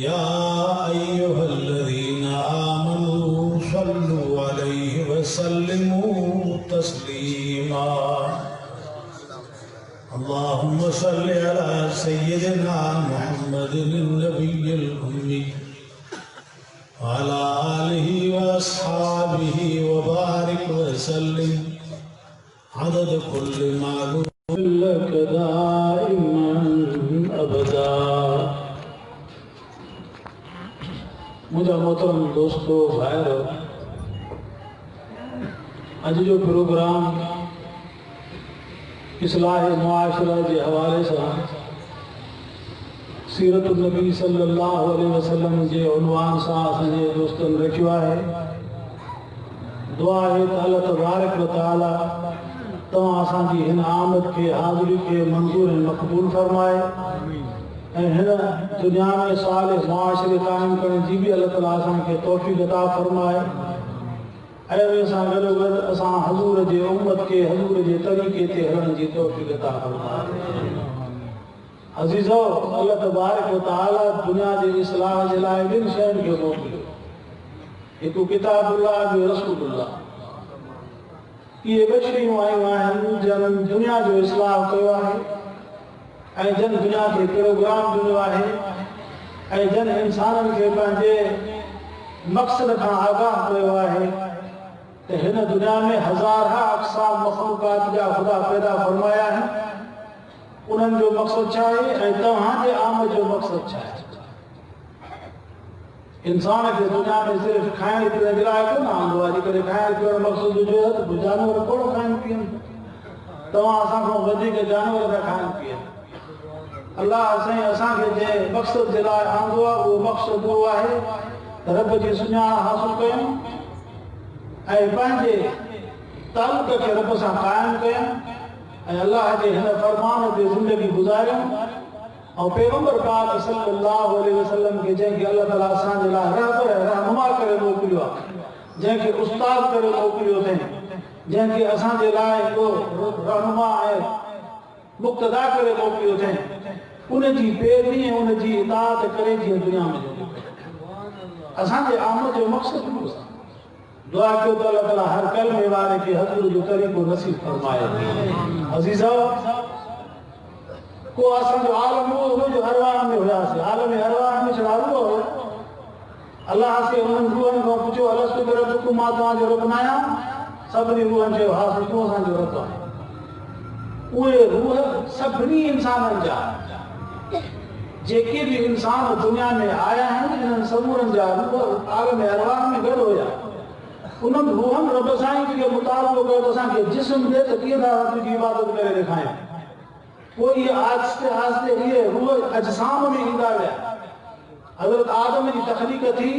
या अय्युहल्लज़ीना आमनू सल्लु अलैहि वसल्लिमू तस्लीमा। अल्लाहुम्मा सल्लि अला सय्यिदिना मुहम्मदिन नबिय्यिल उम्मी अला आलिहि व अस्हाबिहि व बारिक व सल्लिम अदद कुल्लि मालूम लक दाइमन अबदा। मुझा मोहतरम दोस्तों भाइयों, अज जो प्रोग्राम इस्लाह मुआशरा के हवाले से सीरत नबी सल्लल्लाहु अलैहि वसल्लम के उन्वान से असांजे दोस्तन रखियो है। दुआ है त अल्लाह तबारक व तआला तव्हां असांजी हिन आमद के हाज़िरी के मंजूर ऐं मक़बूल फरमाए ऐं हिन दुनिया में सालिह मुआशरे कायम करण जी भी अल्लाह ताला असांखे तौफ़ीक़ अता फरमाए। ऐं सां गॾोगॾु असां हज़ूर जे उम्मत के हज़ूर जे तरीक़े ते हलण जी तौफ़ीक़ अता फरमाए। अज़ीज़ो, अल्लाह तबारक व तआला दुनिया जे इस्लाह जे लाइ ॿिनि शयुनि खे मोकिलियो, हिकु किताबुल्लाह ॿियो रसूलुल्लाह। इहे ॿ शयूं आयूं आहिनि जन दुनिया जो इस्लाह कयो आहे ऐं जन दुनिया खे प्रोग्राम ॾिनो आहे ऐं जन इंसाननि खे पंहिंजे मक़सद खां आगाह कयो आहे त हिन दुनिया में हज़ारा अक़साम मख़लूक़ात जा ख़ुदा पैदा फरमाया आहिनि। उन्हनि जो मक़सद छा आहे ऐं तव्हांजे आमद जो मक़सद छा आहे? इंसान के दुनिया में सिर्फ खाइण पीअण जे लाइ कोन आंदो आहे। जेकॾहिं खाइण पीअण मक़सद हुजे त जानवर कोन खाइनि पीअनि। तव्हां असांखां वधीक जानवर था खाइनि पीअनि। अल्लाह साईं असांखे जंहिं मक़सद जे लाइ आंदो आहे उहो मक़सद उहो आहे त रब जी सुञाण हासिल कयूं ऐं पंहिंजे तालुक़ खे रब सां क़ाइमु कयूं ऐं अल्लाह जे हिन फरमान ते ज़िंदगी गुज़ारियूं और पैगंबर पाक सल्लल्लाहु अलैहि वसल्लम के जंहिंखे अल्लाह ताला असांजे लाइ रहबर रहनुमा करे मोकिलियो आहे, जंहिंखे उस्ताद करे मोकिलियो अथईं, जंहिंखे असांजे लाइ को रहनुमा ऐं मुक़्तदा करे मोकिलियो अथईं, उनजी पैरवी ऐं उनजी इताअत करे जीअं दुनिया में असांजे आमद जो मक़सद उहो आहे। दुआ कयो त अल्लाह ताला हर कलमे वारे खे हज़ूर जो तरीक़ो नसीब फरमाए। अज़ीज़ो, को असांजो आलम हो जो अरवाह में हुयासीं। आलम अरवाह में छा रूह हो? अल्लाह से उन्हनि रूहनि खां पुछियो, अलस्तु बिरब्बिकुम, मां तव्हांजो रब न आहियां? सभिनी रूहनि चयो, हा तूं असांजो रब आहे। उहे रूह सभिनी इंसाननि जा जेके भी इंसान दुनिया में आया आहिनि, इन्हनि समूरनि जा रूह आलम अरवाह में गॾु हुया। उन्हनि रूहनि रब साईं खे मुतालबो कयो त असांखे जिस्म ॾे त कीअं था तुंहिंजी इबादत करे ॾेखारियूं। पोइ इहे आहिस्ते आहिस्ते इहे रूह अजसाम में ईंदा विया। हज़रत आदम जी तख़लीक़ थी,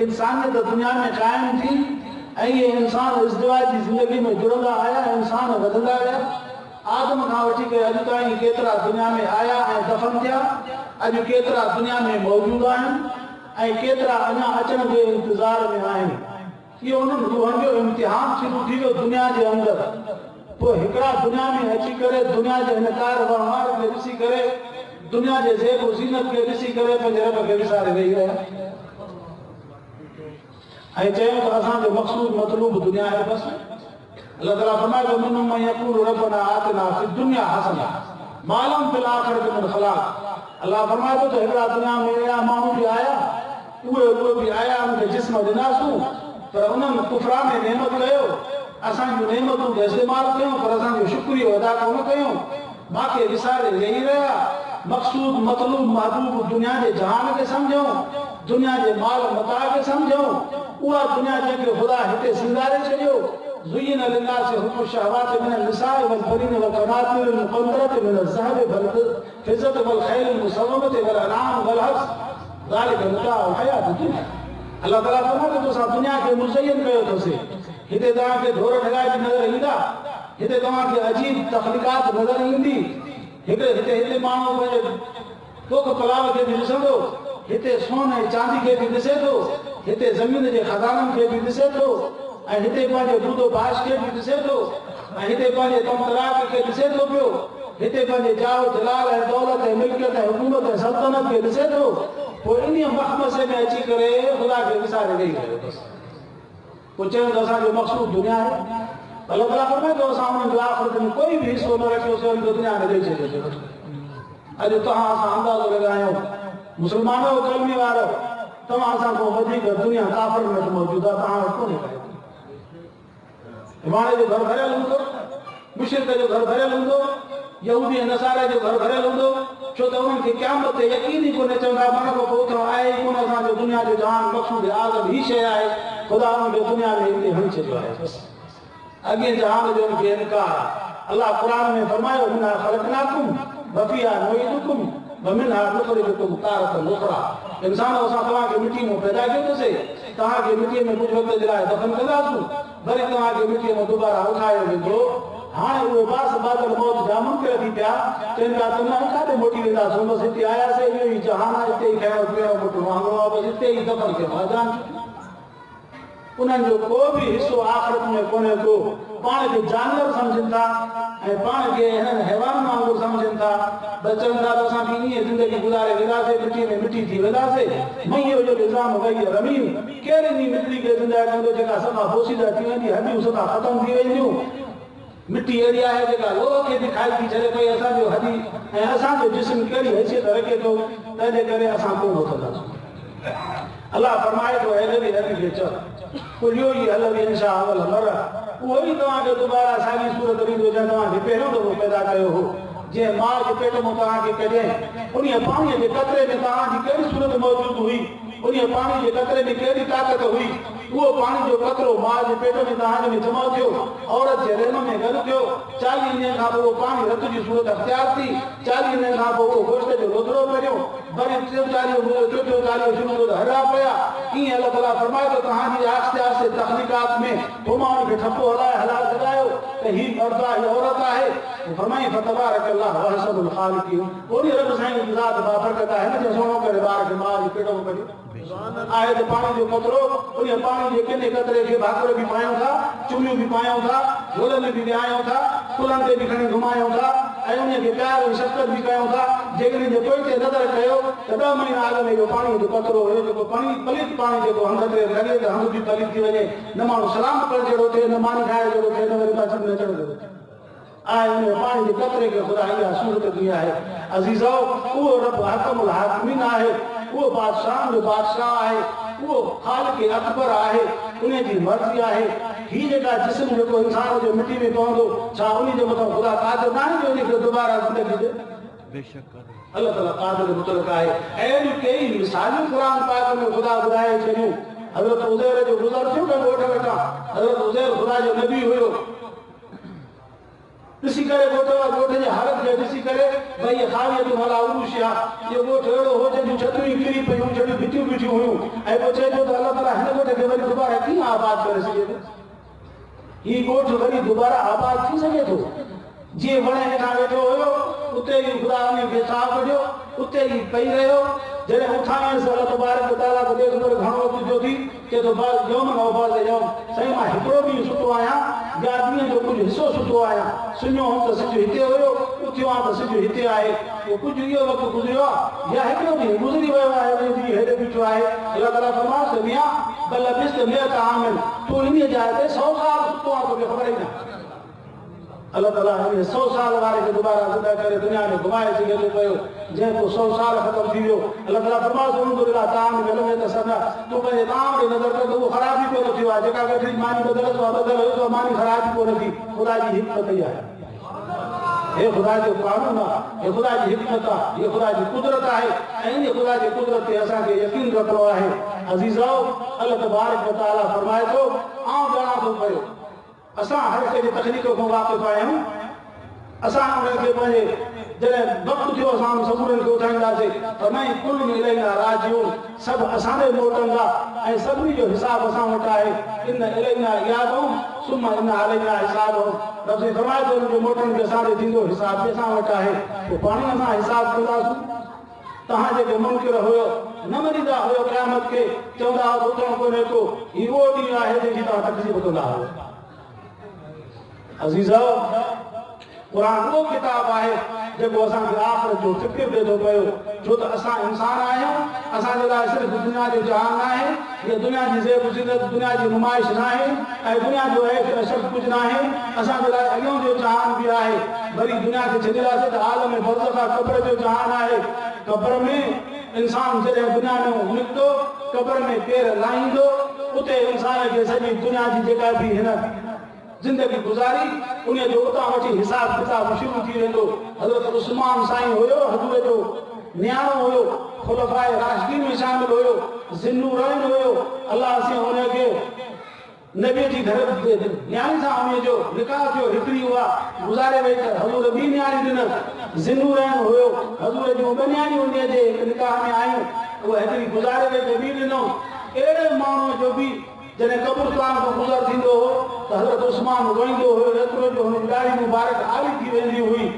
इंसानियत दुनिया में क़ाइमु थी ऐं इहे इंसान इज़्दिवाज जी ज़िंदगी में जुड़ंदा आया, इंसान वधंदा विया। आदम खां वठी करे अॼु ताईं केतिरा दुनिया में आया ऐं दफ़न थिया, अॼु केतिरा दुनिया में मौजूद आहिनि ऐं केतिरा अञा अचण जे इंतज़ार में आहिनि। इहो उन्हनि रूहनि जो इम्तिहान शुरू थी वियो दुनिया जे अंदरि। पोइ हिकिड़ा दुनिया में अची करे दुनिया जे हिन कार वहिंवार खे ॾिसी करे, दुनिया जे ज़ेब ज़ीनत खे ॾिसी करे पंहिंजे रब खे विसारे वेही रहिया ऐं चयूं त असांजो मक़सूद मतलूब दुनिया आहे बसि। अल्लाह ताला फरमाए थो, मिनहुम मन यक़ूलु रब्बना आतिना फ़िद दुनिया हसना मा लहुम फ़िल आख़िरति मिन ख़लाक़। अल्लाह फरमाए थो त हिकिड़ा दुनिया में अहिड़ा माण्हू बि आया, उहे बि आया, उनखे जिस्म ॾिनासूं पर उन्हनि कुफरान नेमत कयो। असांजूं नेमतूं खे इस्तेमालु कयूं पर असांजो शुक्रियो अदा कोन कयूं, मांखे विसारे वेही रहिया। मक़सूद मतलूब महबूब दुनिया जे जहान खे सम्झूं, दुनिया जे माल मता खे सम्झूं। उहा दुनिया जंहिंखे ख़ुदा हिते सिंगारे छॾियो। ज़ुय्यिन लिन्नासि हुब्बु शहवाति मिनल निसाइ वल बनीन वल क़नातिरिल मुक़न्तरति मिनल ज़हबि वल फ़िज़्ज़ति वल ख़ैलिल मुसव्वमति वल अनआम वल हर्स ज़ालिका मताउल हयातिद दुनिया। अल्लाह ताला फरमाए थो, असां दुनिया खे मुज़य्यन कयो अथसीं। हिते तव्हांखे धोर ठॻाइजी नज़र ईंदा, हिते तव्हांखे अजीब तख़लीक़ात नज़र ईंदी। हिते माण्हू पंहिंजे तोख पलाव खे बि ॾिसंदो, हिते सोन ऐं चांदी खे बि ॾिसे थो, हिते ज़मीन जे खज़ाननि खे बि ॾिसे थो ऐं हिते पंहिंजे दूधो बाश खे बि ॾिसे थो ऐं हिते पंहिंजे तमतराक खे ॾिसे थो पियो। हिते पंहिंजे जाओ जलाल ऐं दौलत ऐं मिल्कियत ऐं हुकूमत ऐं सल्तनत खे ॾिसे थो। पोइ इन मखमसे में अची करे ख़ुदा खे विसारे ॾेई रहियो बसि पोइ चयो त असांजो मक़सूद दुनिया आहे अलाह ताला फरमाए थो असां उन्हनि जो आख़िरत में कोई बि हिसो न रखियोसीं वरी दुनिया में ॾेई छॾियोसीं अॼु तव्हां असां अंदाज़ो लॻायूं मुस्लमानो कलमी वारो तव्हां असां खां वधीक दुनिया काफ़िर में मौजूदु आहे तव्हां वटि कोन्हे हिमाणे जो घर भरियल हूंदो मुशरिक जो घर भरियल हूंदो यहूदी नसारा जो घर भरियल हूंदो छो त उन्हनि खे क़यामत ते यकीन ई कोन्हे चवंदा मन खां पोइ उथणो आहे ई कोन असांजो दुनिया जो जहान मक़सूद आज़म ही शइ आहे ख़ुदा उन्हनि खे दुनिया में हिते हणी छॾियो आहे अॻे जहान जो उनखे इनकार आहे अलाह क़ुर में फरमायो मिन्हा ख़लक़नाकुम वफ़ीहा नुईदुकुम वमिन्हा नुख़रिजुकुम तारतन उख़रा इंसानो असां तव्हांखे मिटी में पैदा कयोसीं तव्हांखे मिटीअ में कुझु वक़्त जे लाइ दफ़न कंदासीं वरी तव्हांखे मिटीअ में दुबारा उठायो वेंदो हाणे उहे बास बादल मौत जा मुनकिर थी पिया चवनि पिया त न काॾे मोटी वेंदासीं बसि हिते आयासीं इहो ई जहान आहे हिते ई खाइणो पीअणो मोटणो वांगुरु आहे बसि हिते ई दफ़न कयो जान उन्हनि जो को बि हिसो आख़िरत में कोन्हे को पाण खे जानवर सम्झनि था ऐं पाण खे हिननि हैवान वांगुरु सम्झनि था त चवनि था त असां बि ईअं ज़िंदगी गुज़ारे वेंदासीं मिटीअ में मिटी थी वेंदासीं मईअ जो निज़ाम वई रमीन कहिड़ी बि मिटी खे ज़िंदा कंदो जेका सफ़ा पोसीदा थी वेंदी हॾियूं सफ़ा ख़तमु थी वेंदियूं मिटी अहिड़ी आहे जेका लोह खे बि खाई थी छॾे पई असांजो हॾी ऐं असांजो जिस्म कहिड़ी हैसियत रखे थो तंहिंजे करे असां कोन उथंदासीं अलाह फरमाए थो अहिड़े खे चओ उहो ई हलंदी इंशाअ मर उहो ई तव्हांखे दुबारा साॻी सूरत ॾींदो जंहिं तव्हांखे पहिरियों दफ़ो पैदा कयो हो जीअं माउ जे पेट मां तव्हांखे कढियईं उन पाणीअ जे कतरे में तव्हांजी कहिड़ी सूरत मौजूदु हुई उन पाणी जे कतरे में कहिड़ी ताक़त हुई उहो पाणी जो कतरो माउ जे पेट में तव्हांजे में जमा थियो औरत जे रेम में गॾु थियो 40 ॾींहंनि खां पोइ उहो पाणी रत जी सूरत अख़्तियार थी 40 ॾींहंनि खां पोइ उहो गोश्त जो लोधरो पियो वरी चोथों 40 शुरू थियो त हरा पिया ईअं अलाह ताला फरमाए थो तव्हांजी आहिस्ते आहिस्ते तख़लीक़ात में पोइ माण्हू खे ठपो हलाए हलाए लॻायो त हीअ मर्द आहे औरत आहे फरमाई फतबारक अल्लाह वहसबुल ख़ालिक़ीन ओड़ी रब साईं जी ज़ात बाबरकत आहे न जो सोनो करे ॿार खे माउ जी पेट में कढियो आहे त पाणी जो कतरो उन पाणी जे किने कतरे खे भाकुर बि पायूं था चुमियूं बि पायूं था गोल में बि विहायूं था कुलनि ते बि खणी घुमायूं था ऐं उन खे प्यार ऐं शफ़क़त बि कयूं था जेकॾहिं जे पोइ ते नज़र कयो त 10 महीना अॻु में इहो पाणी जो कतरो हुयो जेको पलीत पाणी जेको हंध ते लॻे त हंध बि पलीत थी वञे न माण्हू सलाम करण जहिड़ो थिए न मानी खाइण जहिड़ो थिए न वरी पाछो नचण जहिड़ो थिए आहे उन पाणी जे कतरे खे ख़ुदा इहा सूरत दी आहे अज़ीज़ो उहो रब हकमुल हाकिमीन आहे उहो बादशाह जो बादशाह आहे उहो ख़ालिक़ अकबर आहे उन जी मर्ज़ी आहे हीअ जेका जिस्म जेको इंसान जो मिटी में पवंदो छा उन जे मथां ख़ुदा क़ादिर न आहे जो उन खे दुबारा ज़िंदगी ॾे बेशक अल्लाह ताला क़ादिर मुतलक आहे अहिड़ियूं कई मिसालियूं क़ुर पाक में ख़ुदा ॿुधाए छॾियूं हज़रत उज़ैर जो गुज़र थियो न ॻोठ वेठा हज़रत उज़ैर ख़ुदा जो नबी हुयो ॾिसी करे ॻोठ जे हालत खे ॾिसी करे भई ख़ालियत वाला उरूश आहे इहो ॻोठ अहिड़ो हो जंहिंजूं छतरियूं किरी पयूं जहिड़ियूं भितियूं बीठियूं हुयूं ऐं पोइ चइजो त अलाह ताला हिन ॻोठ खे वरी दुबारा कीअं आबाद करे सघे थो हीउ ॻोठ वरी दुबारा आबाद थी सघे थो जीअं वण हेठां वेठो हुयो उते ई ख़ुदा उन खे साफ़ कढियो उते ई पई रहियो जॾहिं उथायसि अलाह तबारक ताला खे ॾेख करे घणो वक़्तु जो थी चए थो यौम नौबाज़ यौम साईं मां हिकिड़ो ॾींहुं सुठो आहियां या ॾींहं जो कुझु हिसो सुठो आहियां सुञो हुउमि त सिॼु हिते हुयो उथियो आहे त सिॼु हिते आहे उहो कुझु इहो वक़्तु गुज़रियो आहे या हिकिड़ो ॾींहुं गुज़री वियो आहे हेॾे बीठो आहे अलाह ताला फरमायो त मियां बल बिस्त में आहिनि तूं इन जाइ ते 100 साल सुठो आहे तोखे ख़बर ई न अल्लाह ताला हिन 100 साल वारे खे दुबारा ज़िंदा करे दुनिया में घुमाए सघे थो पियो जंहिं को 100 साल ख़तमु थी वियो अल्लाह ताला फरमायो ताम में त सदा तूं पंहिंजे ताम ॾे नज़र कर त उहो ख़राब ई कोन थियो आहे जेका वेठी मानी बदल हुयो मानी ख़राब ई कोन थी ख़ुदा जी हिकमत ई आहे हे ख़ुदा जो कानून आहे हे ख़ुदा जी हिकमत आहे हे ख़ुदा जी कुदरत आहे ऐं इन ख़ुदा जी कुदरत ते असांखे यकीन रखिणो आहे अज़ीज़ो अल्लाह तबारक व तआला फरमाए थो आउं ॼाणां थो पियो असां हर कंहिंजे तकनीक खां वाक़िफ़ आहियूं असां उन्हनि खे पंहिंजे जॾहिं वक़्तु थियो असां सबूरनि खे उठाईंदासीं त नई कुल इलैना राजिऊन सभु असांजे मोटंदा ऐं सभिनी जो हिसाब असां वटि आहे इन इलैना यादूं सुम्मा इन अलैना हिसाबूं रब फरमाए थो उनजो मोटनि खे असांजो थींदो हिसाब बि असां वटि आहे पोइ पाणी असां हिसाब कंदासीं तव्हां जेके मुनकिर हुयो न मञींदा हुयो क़यामत खे चवंदा हुआ उथणो कोन्हे को हीउ उहो ॾींहुं आहे जंहिंजी तव्हां तकलीफ़ कंदा हुयो अज़ीज़ो कुरान वो किताब है जो असांखे आख़िरत जो फिक्र दे थो पियो छो त असां इंसान आहियूं असांजे लाइ सिर्फ़ दुनिया जो जहान आहे ये दुनिया जी ज़ेब ज़ीनत दुनिया जी नुमाइश न आहे ऐं दुनिया जो सभु कुझु न आहे असांजे लाइ अॻियों जो जहान बि आहे वरी दुनिया खे छॾींदासीं त आलम बरज़ख आहे क़ब्र जो जहान आहे क़ब्र में इंसान जॾहिं दुनिया में निकितो क़ब्र में पेर लाहींदो उते इंसान खे सॼी दुनिया जी जेका बि हिन जिंदगी गुजारी उन जो उतां वठी हिसाब किताब शुरू थी वेंदो हज़रत उस्मान साईं हुयो हज़ूर जो न्याणो हुयो खुलफाए राशिदीन में शामिल हुयो ज़िन्नूरैन हुयो अल्लाह से हुनखे नबी जी घर न्याणी सां उन जो निकाह थियो हिकिड़ी उहा गुज़ारे वई त हज़ूर ॿी न्याणी ॾिननि ज़िन्नूरैन हुयो हज़ूर जूं ॿ न्याणियूं उन जे निकाह में आयूं उहा हिकिड़ी गुज़ारे वई त ॿी ॾिनो अहिड़े माण्हूअ जो बि जॾहिं कब्रिस्तान को गुज़र थींदो हो त हज़रत उस्मान रोईंदो हुयो एतिरो जो हुन ॾाढी मुबारक आली थी वेंदी हुई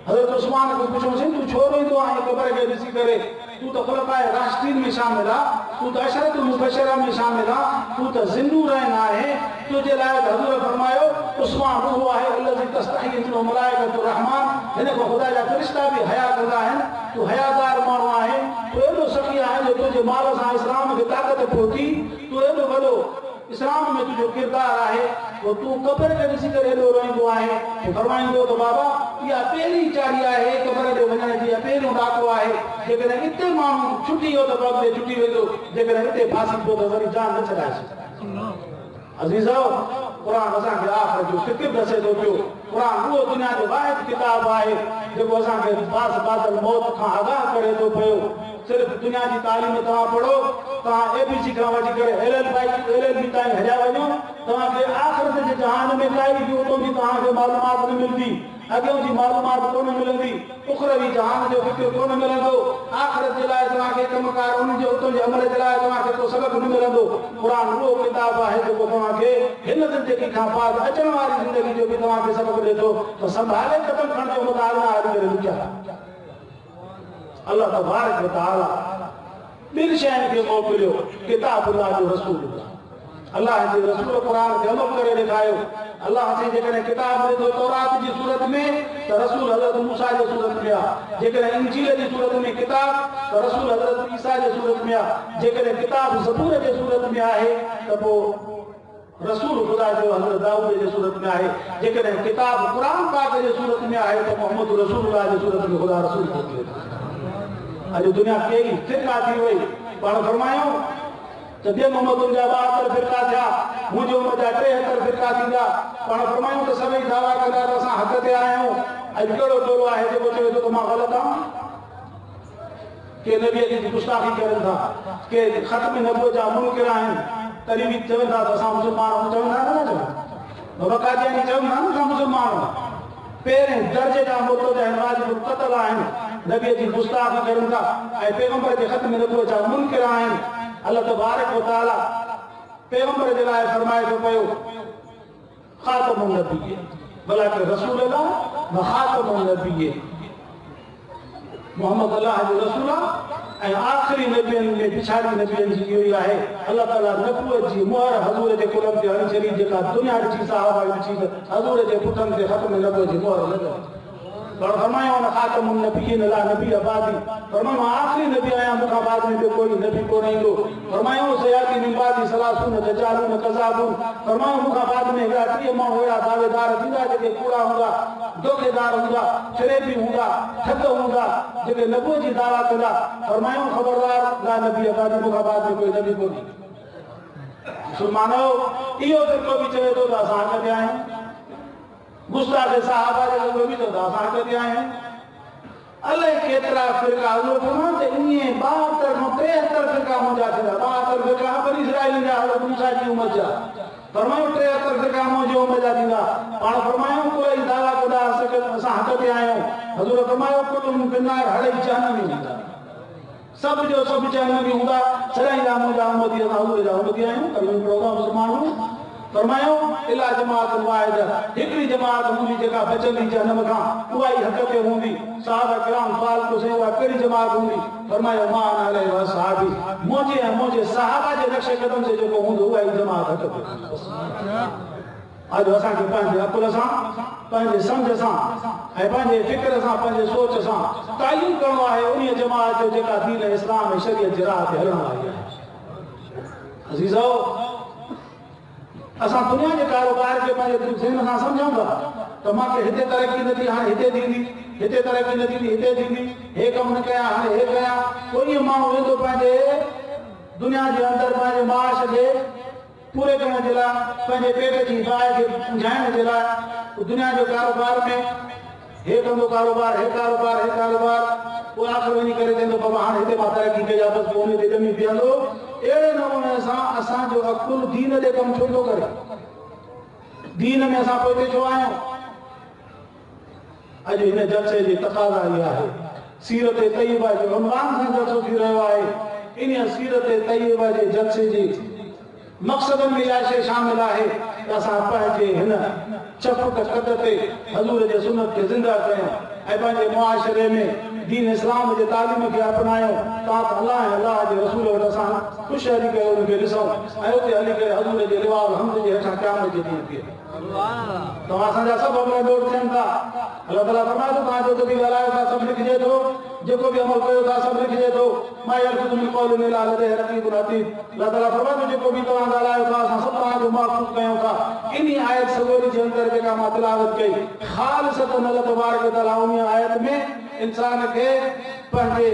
हज़रत उस्मान को पुछोसीं तूं छो रोईंदो आहीं क़ब्र खे ॾिसी करे तूं त खुलफाए राशिदीन में शामिल आहे तूं त अशरत मुबशरा में शामिल आहे तूं त ज़िन्नूरैन आहे तुंहिंजे लाइ त हज़ूर फरमायो उस्मान उहो आहे अल्लज़ी तस्तही मिन्हु मलाइकतुर रहमान हिन खां ख़ुदा जा फ़रिश्ता बि हया कंदा आहिनि तूं हयादार माण्हू आहे तूं एॾो सखी आहे जो तुंहिंजे माल सां इस्लाम खे ताक़त पहुती तूं एॾो वॾो इस्लाम में तुझो किरदार आहे तो तू क़ब्र के ॾिसी करे एॾो रोईंदो आहे तो फरमाईंदो त बाबा इहा पहिरीं चाढ़ी आहे क़ब्र ते वञण जी पहिरियों ॾाको आहे जेकॾहिं हिते माण्हू छुटी वियो त वक़्त ते छुटी वेंदो जेकॾहिं हिते फासी पियो त वरी जान न छॾाए सघंदा अज़ीज़ो कुरान असांखे आख़िरत जो फिक्र दसे थो पियो कुरान उहो दुनिया जो वाहिद किताब आहे जेको असांखे बास बादल मौत खां आगाह करे थो पियो सिर्फ दुनिया की तालीम तव्हां पढ़ो तव्हां एबीसी खां वठी करे एलएलबी ताईं हलिया वञो तव्हांखे आख़िरत जे जहान में काई बि उतो जी तव्हांखे मालूमात न मिलंदी अॻियों जी मालूमात कोन मिलंदी उखरवी जहान जो फिक्र कोन मिलंदो आख़िरत जे लाइ तव्हांखे कमकार उन जे उतो जे अमल जे लाइ तव्हांखे को सबक़ न मिलंदो कुरान उहो किताब आहे जेको तव्हांखे हिन ज़िंदगी खां बाद अचण वारी ज़िंदगी जो बि तव्हांखे सबक़ ॾे थो त संभाले क़दम खणण जो मुतालबा आहे करे रुकिया अल्लाह तबारक व तआला ॿिनि शयुनि खे मोकिलियो किताब अल्लाह जो रसूल अल्लाह जे रसूल कुरान खे अमल करे ॾेखारियो अल्लाह से जेकॾहिं किताब ॾिनो तौरात जी सूरत में त रसूल हज़रत मूसा जे सूरत में आहे जेकॾहिं इंजील जी सूरत में किताब त रसूल हज़रत ईसा जे सूरत में आहे जेकॾहिं किताब ज़बूर जे सूरत में आहे त पोइ रसूल ख़ुदा जो हज़रत दाऊद जे सूरत में आहे जेकॾहिं किताब कुरान पाक जे सूरत में आहे त मोहम्मद रसूलुल्लाह जे सूरत में ख़ुदा रसूल मोकिलियो अॼु दुनिया कई फिरका थी वई पाण फरमायो त ॿिए मोहम्मद जा 72 फिरका थिया मुंहिंजे उम्मत जा 73 फिरका थींदा पाण फरमायूं त सभई दावा कंदा त असां हक़ ते आया आहियूं अॼु कहिड़ो टोलो आहे जेको चवे थो त मां ग़लति आहियां के नबीअ जी गुस्ताखी करनि था के ख़त्म नबूअत जा मुनकिर आहिनि तॾहिं बि चवनि था त असां मुस्लमान आहियूं चवंदा न चवनि बाबा कादियानी चवंदा न असां मुस्लमान आहियूं पहिरें दर्जे जा मुर्तद वाजिब क़त्ल आहिनि नबी जी गुस्ताखी करनि था ऐं पैगंबर जे ख़त्म नबूअत जा मुनकिर आहिनि अल्लाह तबारक व तआला पैगंबर जे लाइ फरमाए थो पियो ख़ातमुन नबी भला के रसूल अल्लाह व ख़ातमुन नबी मोहम्मद अल्लाह जो रसूल ऐं आख़िरी नबियनि में पिछाड़ी नबियनि जी इहो ई आहे अल्लाह ताला नबूअत जी मोहर हज़ूर जे कुलम ते हणी छॾी जेका दुनिया ॾिठी साहबा ॾिठी हज़ूर जे पुटनि ते ख़त्म नबूअत जी मोहर लॻी पर फरमायो न ख़ातमुन नबिय्यीन ला नबी आबादी फरमायो आख़िरी नबी आया मूंखां बाद में कोई नबी कोन ईंदो फरमायो सयाती मिन बादी सलासून दजालून कज़ाबून फरमायो मूंखां बाद में अहिड़ा 30 माण्हू अहिड़ा दावेदार थींदा जेके कूड़ा हूंदा धोखेदार हूंदा फिरेबी हूंदा ठग हूंदा जेके नबूअत जी दावा कंदा फरमायो ख़बरदार ला नबी आबादी मूंखां बाद में कोई नबी कोन मुस्लमानो इहो फिरको बि चवे थो त असां हक़ ते आहियूं गुस्ताखे साहबा जे लोग भी तो असां कॾहिं आहियूं अलाए केतिरा फिरका हज़ूर फरमायो त इएं 72 खां 73 फिरका मुंहिंजा थींदा 72 फिरका बनी इसराइल जा हज़रत मूसा जी उम्मत जा फरमायो 73 फिरका मुंहिंजी उम्मत जा थींदा पाण फरमायो कोई दावा कंदा असां हक़ ते आहियूं हज़ूर फरमायो कुल बिनार हड़े जहन्नम में हूंदा सब जो सब जहन्नम में हूंदा सदाईं मुंहिंजा उम्मती असां हज़ूर जा उम्मती आहियूं कलम पढ़ो मुस्लमान फरमायो इला जमात वाहिद हिकड़ी जमात हूंदी जेका बचंदी जहन्नम खां उहा ई हक़ ते हूंदी साहबा किराम सवाल पुछे उहा कहिड़ी जमात हूंदी फरमायो मान अलैहि व सहाबी मुंहिंजे साहबा जे नक्शे कदम से जेको हूंदो उहा ई जमात हक़ ते अॼु असांखे पंहिंजे अकुल सां, पंहिंजे सम्झ सां ऐं पंहिंजे फ़िक्र सां, पंहिंजे सोच सां तालीम करणो आहे उन जमात जो जेका दीन इस्लाम ऐं शरीयत जे राह ते हलण वारी आहे। अज़ीज़ो, असां दुनिया जे कारोबार खे पंहिंजे ज़हन सां सम्झूं था त मूंखे हिते तरक़ी न थी, हाणे हिते थींदी, हिते तरक़ी न थींदी, हिते थींदी, हे कमु न कयां, हाणे हे कयां। कोई माण्हू वेंदो पंहिंजे दुनिया जे अंदरि पंहिंजे माश खे पूरे करण जे लाइ, पंहिंजे पेट जी बाहि खे पुंजाइण जे लाइ दुनिया जो कारोबार में हे कंदो कारोबार, हे कारोबार, हे कारोबार, पोइ आख़िर वञी करे चवंदो बाबा हाणे हिते मां तरक़ी कई आहे, बसि पोइ उन ते ॼमी बीहंदो। अहिड़े नमूने सां असांजो अकुल दीन जे कमु छो थो करे? दीन में असां पोइ छो आहियूं? अॼु हिन जलसे जी तक़ाज़ा इहा आहे, सीरत तय्यबा जो उनवान सां जलसो थी रहियो आहे। इन सीरत तय्यबा जे जलसे जी मक़सदनि में इहा शइ शामिल आहे त असां पंहिंजे हिन चपक कद ते हज़ूर जे सुन्नत खे ज़िंदा कयूं ऐं पंहिंजे मुआशरे में दीन इस्लाम जे तालीम खे अपनायूं, तात अलाह ऐं अलाह जे रसूल वटि असां ख़ुशि हली करे उनखे ॾिसूं ऐं उते हली करे हज़ूर जे लिवाउ हमद जे हेठां क़यामत जे ॾींहुं थिए। तव्हां असांजा सभु अमल नोट थियनि था। अलाह ताला फरमाए थो तव्हां जेको बि ॻाल्हायो था सभु लिखिजे थो, जेको बि अमल कयो था सभु लिखिजे थो। मां यल्फ़िज़ु मिन क़ौलिन इल्ला लदैहि रक़ीबुन अतीद। अलाह ताला फरमाए थो जेको बि तव्हां ॻाल्हायो था असां सभु तव्हांजो महफ़ूज़ कयूं था। इन आयत सगोरी जे अंदरि जेका मां तिलावत कई ख़ालिसतन अल्लाह तबारक व तआला उन आयत में इंसान खे पंहिंजे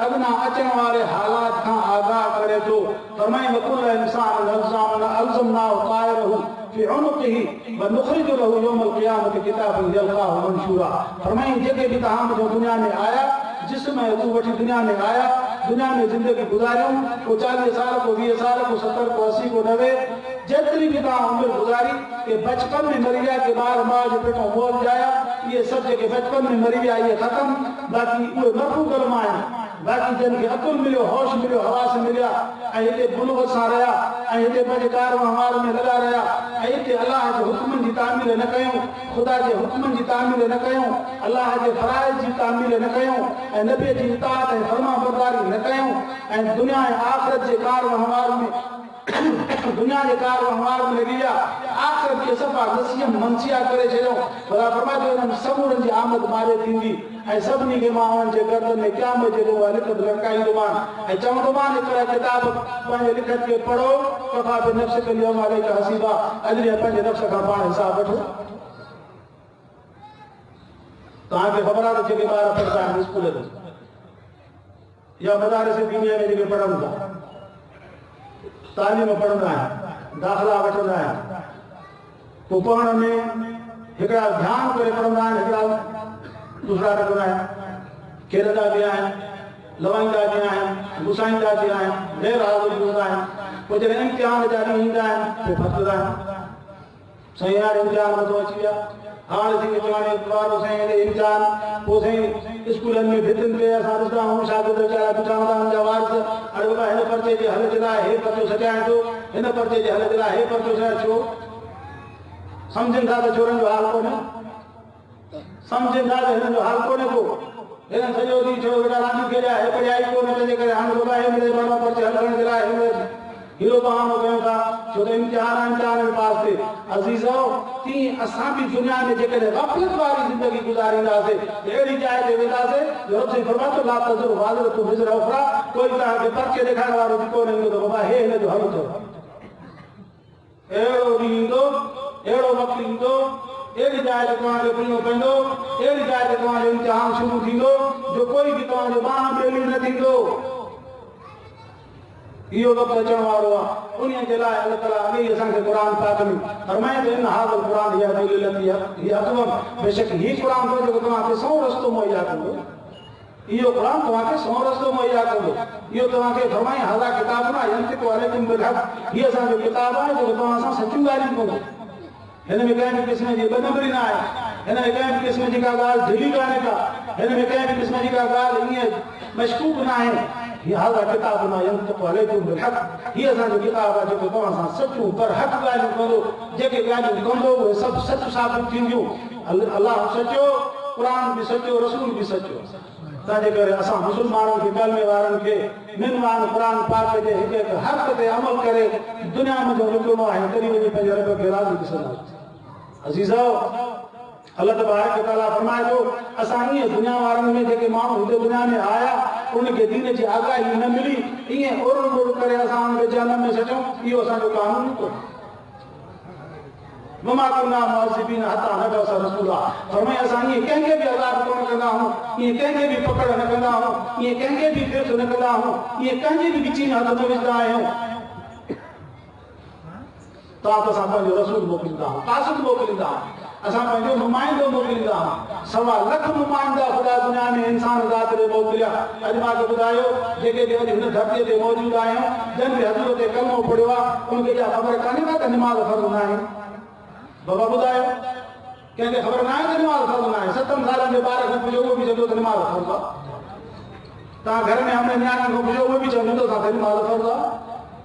अॻियां अचण वारे हालात खां आगाह करे थो। फरमाए वकुल इंसान अल्ज़मनाहु ताइरहु फी उनुक़िही व नुख़रिजु लहु यौमल क़ियामत किताबन यल्क़ाहु मंशूरा। फरमाए जेके बि तव्हां मुंहिंजो दुनिया में आया, जिस्म ऐं रूह वठी दुनिया में आया, दुनिया में ज़िंदगी गुज़ारियूं, को 40 साल, को 20 साल, को 70, को 80, को 90, जेतिरी बि तव्हां उमिरि गुज़ारी, के बचपन में मरी विया, के ॿार माउ जे पेटों मोल जाया, इहे सभु जेके बचपन में मरी विया इहे ख़तमु। बाक़ी उहे मरफ़ू कलम आहिनि। बाक़ी जिनखे अकुल मिलियो, होश मिलियो, हवास मिलिया ऐं हिते बुलुग़त सां रहिया ऐं हिते पंहिंजे कार वहिंवार में लॻा रहिया ऐं हिते अलाह जे हुक्मनि जी तामील न कयूं, ख़ुदा जे हुक्मनि जी तामील न कयूं, अलाह जे फ़राइज़ जी तामील न कयूं ऐं नबी जी इताअत ऐं फ़रमाबरदारी न कयूं ऐं दुनिया ऐं आख़िरत जे कार वहिंवार में दुनिया जे कार वहिंवार में लॻी विया, आख़िरत खे सफ़ा नसीहत मनसिया करे छॾियो। भला फरमाए थो इन्हनि समूरनि जी आमद मारे थींदी ऐं सभिनी खे मां उन्हनि जे गर्दन में क़यामत जे ॾींहुं लिखत लटकाईंदोमान ऐं चवंदोमान हिकिड़ा किताब पंहिंजे लिखत खे पढ़ो, कफ़ा बिनफ़्सिक अल-यौम अलैका हसीबा। अॼु ॾींहुं पंहिंजे नफ़्स खां पाण हिसाब वठो। तव्हांखे ख़बर आहे त जेके ॿार पढ़ंदा आहिनि स्कूल में या मदारिस दीनिया में जेके पढ़नि था, तालीम पढ़ंदा आहिनि, दाख़िला वठंदा आहिनि, पोइ पढ़ण में हिकिड़ा ध्यानु करे पढ़ंदा आहिनि, हिकिड़ा दूसरा रखंदा आहिनि, खेॾंदा बि आहिनि, लवाईंदा बि आहिनि, गुसाईंदा बि आहिनि, देर हाज़िर बि हूंदा आहिनि। पोइ जॾहिं इम्तिहान जा ॾींहं ईंदा आहिनि पोइ फसंदा आहिनि। साईं हाणे इम्तिहान मथो अची विया, हाणे थी चवाने वारो साईं इम्तिहान, पोइ साईं स्कूलनि में भितियुनि ते असां ॾिसंदा आहियूं शागिर्द वीचारा बीठा हूंदा आहिनि जा वारिस, अरे बाबा हिन पर्चे जे हल जे लाइ हे पर्चो सजाइण थो, हिन पर्चे जे हल जे लाइ हे पर्चो सजाइण छो? सम्झनि था त चोरनि जो हाल कोन्हे, सम्झनि था त हिननि जो हाल कोन्हे को, हिननि सॼो ॾींहुं छो वेठा रांदियूं खेॾिया, हे पढ़ाई कोन्हे, तंहिंजे करे हाणे बाबा हे मिले माण्हू पर्चे हल करण जे लाइ हीरो बहानो कयूं था छो त इम्तिहान में पास थिए। अज़ीज़ो, तीअं असां बि दुनिया में जेकॾहिं ग़फ़लत वारी ज़िंदगी गुज़ारींदासीं अहिड़ी जाइ ते वेंदासीं जो रब साईं फरमाए थो ला तज़ुर वाज़िरतुन विज़रा उख़रा, कोई तव्हांखे पर्चे ॾेखारण वारो बि कोन ईंदो त बाबा हे हिन जो हल अथव। अहिड़ो ॾींहुं ईंदो, अहिड़ो वक़्तु ईंदो, अहिड़ी जाइ ते तव्हांखे बीहणो पवंदो, अहिड़ी जाइ ते तव्हांजो इम्तिहान शुरू थींदो जो कोई बि तव्हांजो ॿांह ॿेली न थींदो। इहो वक़्तु अचण वारो आहे, उन जे लाइ अलाह ताला अॻे असांखे क़ुर पाक में फरमाए थो इन हाज़ल क़ुरान यहदी लिल्लती हिय अक़वम, बेशक हीउ क़ुर थो जेको तव्हांखे सौ रस्तो मुहैया कंदो, इहो क़ुर तव्हांखे सौ रस्तो मुहैया कंदो। इहो तव्हांखे फरमाए हाज़ा किताब न यंतिक़ु अलैकुम बिल हक़, हीअ असांजो किताब आहे जेको तव्हां सां सचियूं ॻाल्हियूं कंदो। हिन में कंहिं बि क़िस्म जी ॿ नंबरी न आहे, हिन में कंहिं बि क़िस्म जी का ॻाल्हि ढिली कान्हे का, हिन में कंहिं बि क़िस्म जी का ॻाल्हि ईअं मशकूक न आहे। हाज़ा किताब न यंतिक़ु अलैकुम बिल हक़, हीअ असांजो किताब आहे जेको तव्हां सां सचूं पर हक़ ॻाल्हियूं कंदो, जेके ॻाल्हियूं कंदो उहे सभु सच साबित थींदियूं। अलाह सचो, क़ुर बि सचो, रसूल बि सचो। तंहिंजे करे असां मुस्लमाननि खे कलमे वारनि खे मिनवान क़ुर पाक जे हिकु हिकु हक़ ते अमल करे दुनिया में जो निकिरणो आहे, तॾहिं वञी पंहिंजे रब खे राज़ी ॾिसंदासीं। अज़ीज़ो अल्लाह तबारक व तआला फरमाए थो असां ईअं दुनिया वारनि में जेके माण्हू हिते दुनिया में आया उनखे दीन जी आगाही न मिली ईअं उड़ मुड़ करे असां उनखे जहन्नम में छॾियूं इहो असांजो कानून कोन्हे वमा कुन्ना मुअज़्ज़िबीन हत्ता नबअस रसूला फरमाए असां ईअं कंहिंखे बि अज़ाब कोन कंदा आहियूं ईअं कंहिंखे बि पकड़ न कंदा आहियूं ईअं कंहिंखे बि गिरफ़्त न कंदा आहियूं ईअं कंहिंजे बि विच में हथ न विझंदा आहियूं तव्हां त असां पंहिंजो रसूल मोकिलींदा आहियूं कासिद मोकिलींदा आहियूं असां पंहिंजो नुमाइंदो मोकिलींदा आहियूं 1.25 लाख नुमाइंदा ख़ुदा दुनिया में इंसान ज़ात ते मोकिलिया अॼु मां ॿुधायो जेके बि अॼु हिन धरतीअ ते मौजूद आहियूं जन बि हज़ूर ते कलमो पढ़ियो आहे उनखे छा ख़बर कान्हे का त निमाज़ फ़र्ज़ न आहे बाबा ॿुधायो कंहिंखे ख़बर न आहे त निमाज़ फ़र्ज़ न आहे 7 सालनि जे ॿार खां पुछो उहो बि चवंदो त निमाज़ फ़र्ज़ आहे तव्हां घर में हमने नियाणी खां पुछो उहो बि चवंदो त निमाज़ फ़र्ज़ आहे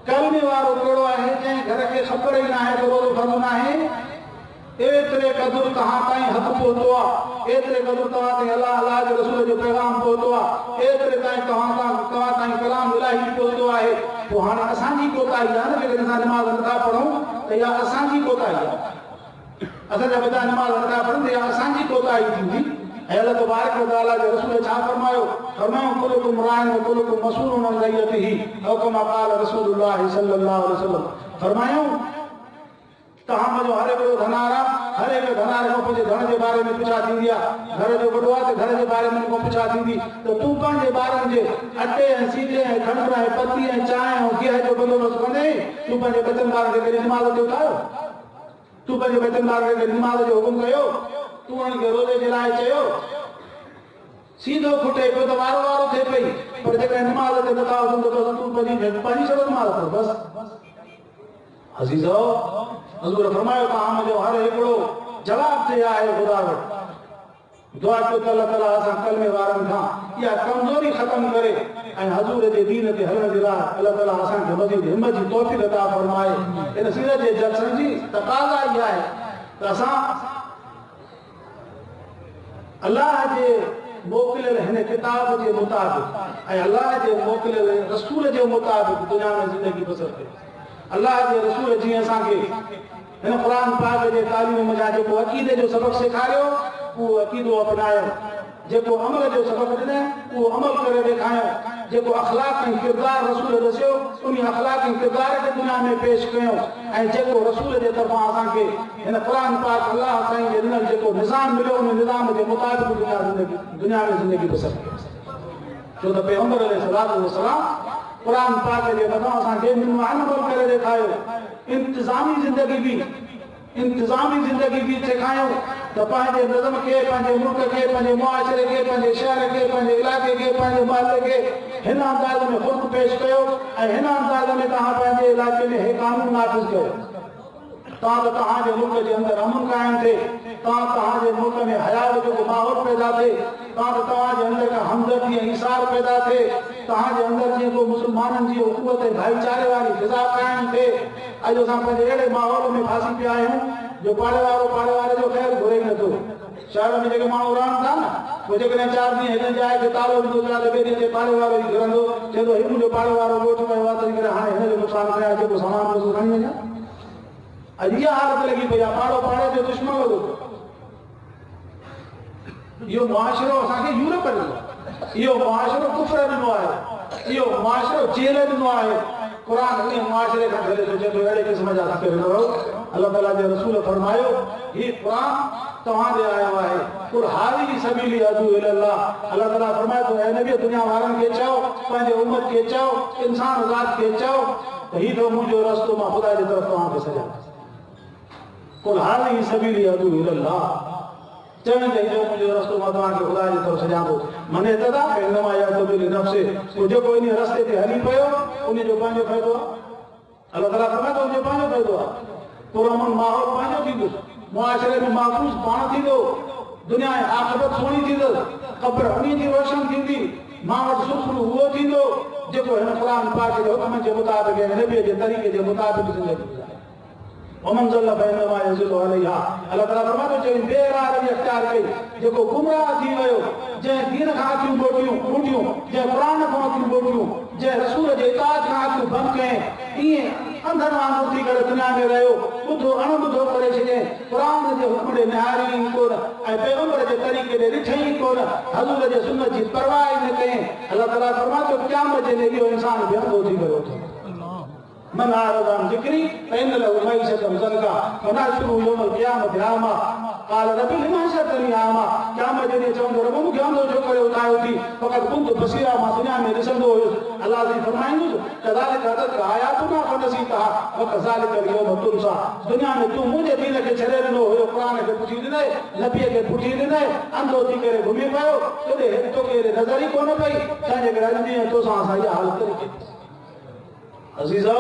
कलमे वारो कहिड़ो आहे जंहिं घर खे ख़बर ई न आहे त रोज़ो फ़र्ज़ न आहे एतिरे क़दुरु तव्हां ताईं हक़ पहुतो आहे एतिरे क़दुरु तव्हां ताईं अलाह जे रसूल जो पैगाम पहुतो आहे एतिरे ताईं तव्हां ताईं कलाम इलाही पहुतो आहे पोइ हाणे असांजी कोताही आहे न जेकॾहिं असां निमाज़ नथा पढ़ूं त इहा असांजी कोताही आहे असांजा बचा निमाज़ नथा पढ़नि त इहा असांजी कोताही थींदी ऐं अल्लाह तबारक व तआला जे रसूल छा फरमायो कुलुकुम राइन व कुलुकुम मसऊलुन अन रइयतिही औ कमा क़ाल रसूलुल्लाह सल्लल्लाहु अलैहि वसल्लम फरमायो तव्हां मुंहिंजो हर हिकिड़ो धनारा हर हिकु धनारे खां पंहिंजे धन जे बारे में पुछा थींदी आहे घर जो वॾो आहे त घर जे बारे में को पुछा थींदी त तूं पंहिंजे ॿारनि जे अटे ऐं सीरे ऐं खंड ऐं पती ऐं चांहि ऐं गिह जो बंदोबस्तु कोन्हे तूं पंहिंजे बचनि ॿारनि खे कॾहिं निमाज़ ते उथारियो तूं पंहिंजे बचनि ॿारनि खे कॾहिं निमाज़ जो हुकुम कयो तूं उन्हनि खे रोज़े जे लाइ चयो सीधो खुटे पियो त वारो वारो थिए पई पर जेकॾहिं निमाज़ ते नथा उथनि त बसि तूं पंहिंजी छॾो निमाज़ पर बसि अज़ीज़ो हज़ूर फरमायो तव्हां मुंहिंजो हर हिकिड़ो जवाब ते आहे ख़ुदा वटि दुआ कयो त अल्लाह ताला असां कलमे वारनि खां इहा कमज़ोरी ख़तमु करे ऐं हज़ूर जे दीन ते हलण जे लाइ अल्लाह ताला असांखे मज़ीद हिमत जी तौफ़ीक़ अता फरमाए इन सीरत जे जलसनि जी तक़ाज़ा इहा आहे त असां अल्लाह जे मोकिलियल हिन किताब जे मुताबिक़ ऐं अल्लाह जे मोकिलियल रसूल जे मुताबिक़ दुनिया में ज़िंदगी बसर कयूं अल्लाह जे रसूल जीअं असांखे हिन क़ुरान पाक जे तालीम में जेको अक़ीदे जो सबक़ सेखारियो उहो अक़ीदो अपनायो जेको अमल जो सबक़ ॾिनई उहो अमल करे ॾेखारियो जेको अख़लाक ऐं किरदार रसूल दसियो उन अख़लाक ऐं किरदार खे दुनिया में पेश कयूं ऐं जेको रसूल जे तरफ़ां असांखे हिन क़ुरान पाक अल्लाह साईं जे ॾिनल जेको निज़ाम मिलियो उन निज़ाम जे मुताबिक़ दुनिया में ज़िंदगी बसर कयो छो त पैगंबर अलैहिस्सलातु वस्सलाम क़ुरान पाक जे मथां असांखे अमल करे ॾेखारियो इंतिज़ामी ज़िंदगी बि सेखारियो त पंहिंजे नज़म खे पंहिंजे मुल्क खे पंहिंजे मुआशरे खे पंहिंजे शहर खे पंहिंजे इलाइक़े खे पंहिंजे महले खे हिन अंदाज़ में ख़ुदि पेश कयो ऐं हिन अंदाज़ में तव्हां पंहिंजे इलाइक़े में हे कानून नाफ़िज़ कयो तव्हांजे मुल्क जे अंदरि अमन क़ाइमु थिए तव्हांजे मुल्क में हया जो माहौल पैदा थिए तव्हांजे अंदरि का हमदर्दी ऐं इसार पैदा थिए तव्हांजे अंदरि जीअं को मुस्लमाननि जी उक़ुवत ऐं भाईचारे वारी फिज़ा क़ाइमु थिए अॼु असां पंहिंजे अहिड़े माहौल में फासी पिया आहियूं जो पाड़े वारे जो ख़ैर घुरे ई नथो शहर में जेके माण्हू रहनि था न पोइ जेकॾहिं 4 ॾींहं हिन जाइ खे तालो ॾींदो ॿिए ॾींहं ते पाड़े वारो ई घिरंदो चवंदो हीउ मुंहिंजो पाड़े वारो ॻोठु कयो आहे तंहिं करे हाणे हिनजो नुक़सानु कयां जेको सामान खणी वञा अॼु इहा हालत लॻी पई आहे पाड़ो पाड़े जो दुश्मन लॻो इहो मुआशिरो असांखे यूरोप ॾिनो इहो मुआशिरो कुफर ॾिनो आहे इहो मुआशिरो जेल ॾिनो आहे क़ुरान उन मुआशिरे खां करे थो चए थो अहिड़े क़िस्म जा न रहो अल्लाह ताला जे रसूल फरमायो हीउ क़ुरान तव्हां ॾे आयो आहे कुल हाज़िही सबीली अदू इलल्लाह अल्लाह ताला फरमाए थो ऐं नबी दुनिया वारनि खे चओ पंहिंजे उम्मत खे चओ इंसान ज़ात खे चओ त हीउ त मुंहिंजो रस्तो मां ख़ुदा जी तरफ़ तव्हांखे सॼा कुल हाज़िही सबीली अदू इलल्लाह चवण त जो मुंहिंजो रस्तो मां तव्हांखे ख़ुदा जी तरफ़ सॼा थो मने तदा इनमा यातबिल नफ्से जेको इन रस्ते ते हली पियो उन जो पंहिंजो फ़ाइदो आहे अल्लाह ताला फरमाए थो उनजो पंहिंजो फ़ाइदो आहे पुरअमन माहौल पंहिंजो थींदो मुआशरे में महफ़ूज़ पाण थींदो दुनिया जी आख़िरत सुहिणी थींदसि क़ब्र उन जी रोशन थींदी मां वटि सुखरू उहो थींदो जेको हिन क़ुरान पाक जे हुक्म जे मुताबिक़ ऐं नबीअ जे तरीक़े जे मुताबिक़ ज़िंदगी गुज़ारे वमन ज़ल्ल फइन्नमा यज़िल्लु अलैहा अल्लाह ताला फरमाए थो चई बेराह रवि इख्तियार कई जेको गुमराह थी वियो जंहिं दीन खां अखियूं ॿोटियूं जंहिं क़ुरान खां अखियूं ॿोटियूं जंहिं रसूल जे इताअत खां अखियूं बंदि कयईं ईअं अंधनि वांगुरु थी कर दुनिया में रहियो ॿुधो अणॿुधो करे छॾे क़ुरान जे हुक्म ॾे निहारी ई कोन ऐं पैगंबर जे तरीक़े ॾे ॾिठई ई कोन हज़ूर जे सुन्नत जी परवाह ई न कयईं अलाह ताला फरमाए थो क़यामत जे ॾींहुं इहो इंसान बीहंदो थी करे उथो من أعرض عن ذكري فإن له معيشة ضنكا ونحشره يوم القيامة أعمى قال رب لما حشرتني أعمى قیامت जे ॾींहुं चवंदो रब मूंखे अंधो छो करे उठायो थी फ़क़त कुंत बसीरा मां दुनिया में ॾिसंदो हुयुसि अलाह जी फरमाईंदुसि कज़ालिक अततक आयातुना फनसीतहा वकज़ालिक اليوم तुनसा दुनिया में तूं मुंहिंजे दीन खे छॾे ॾिनो हुयो क़ुरान खे पुठी ॾिनई नबीअ खे पुठी ॾिनई अंधो थी करे घुमी पियो तोॾे तोखे नज़र ई कोन पई तंहिंजे करे अॼु ॾींहुं तोसां असां इहा हालत कई अज़ीज़ो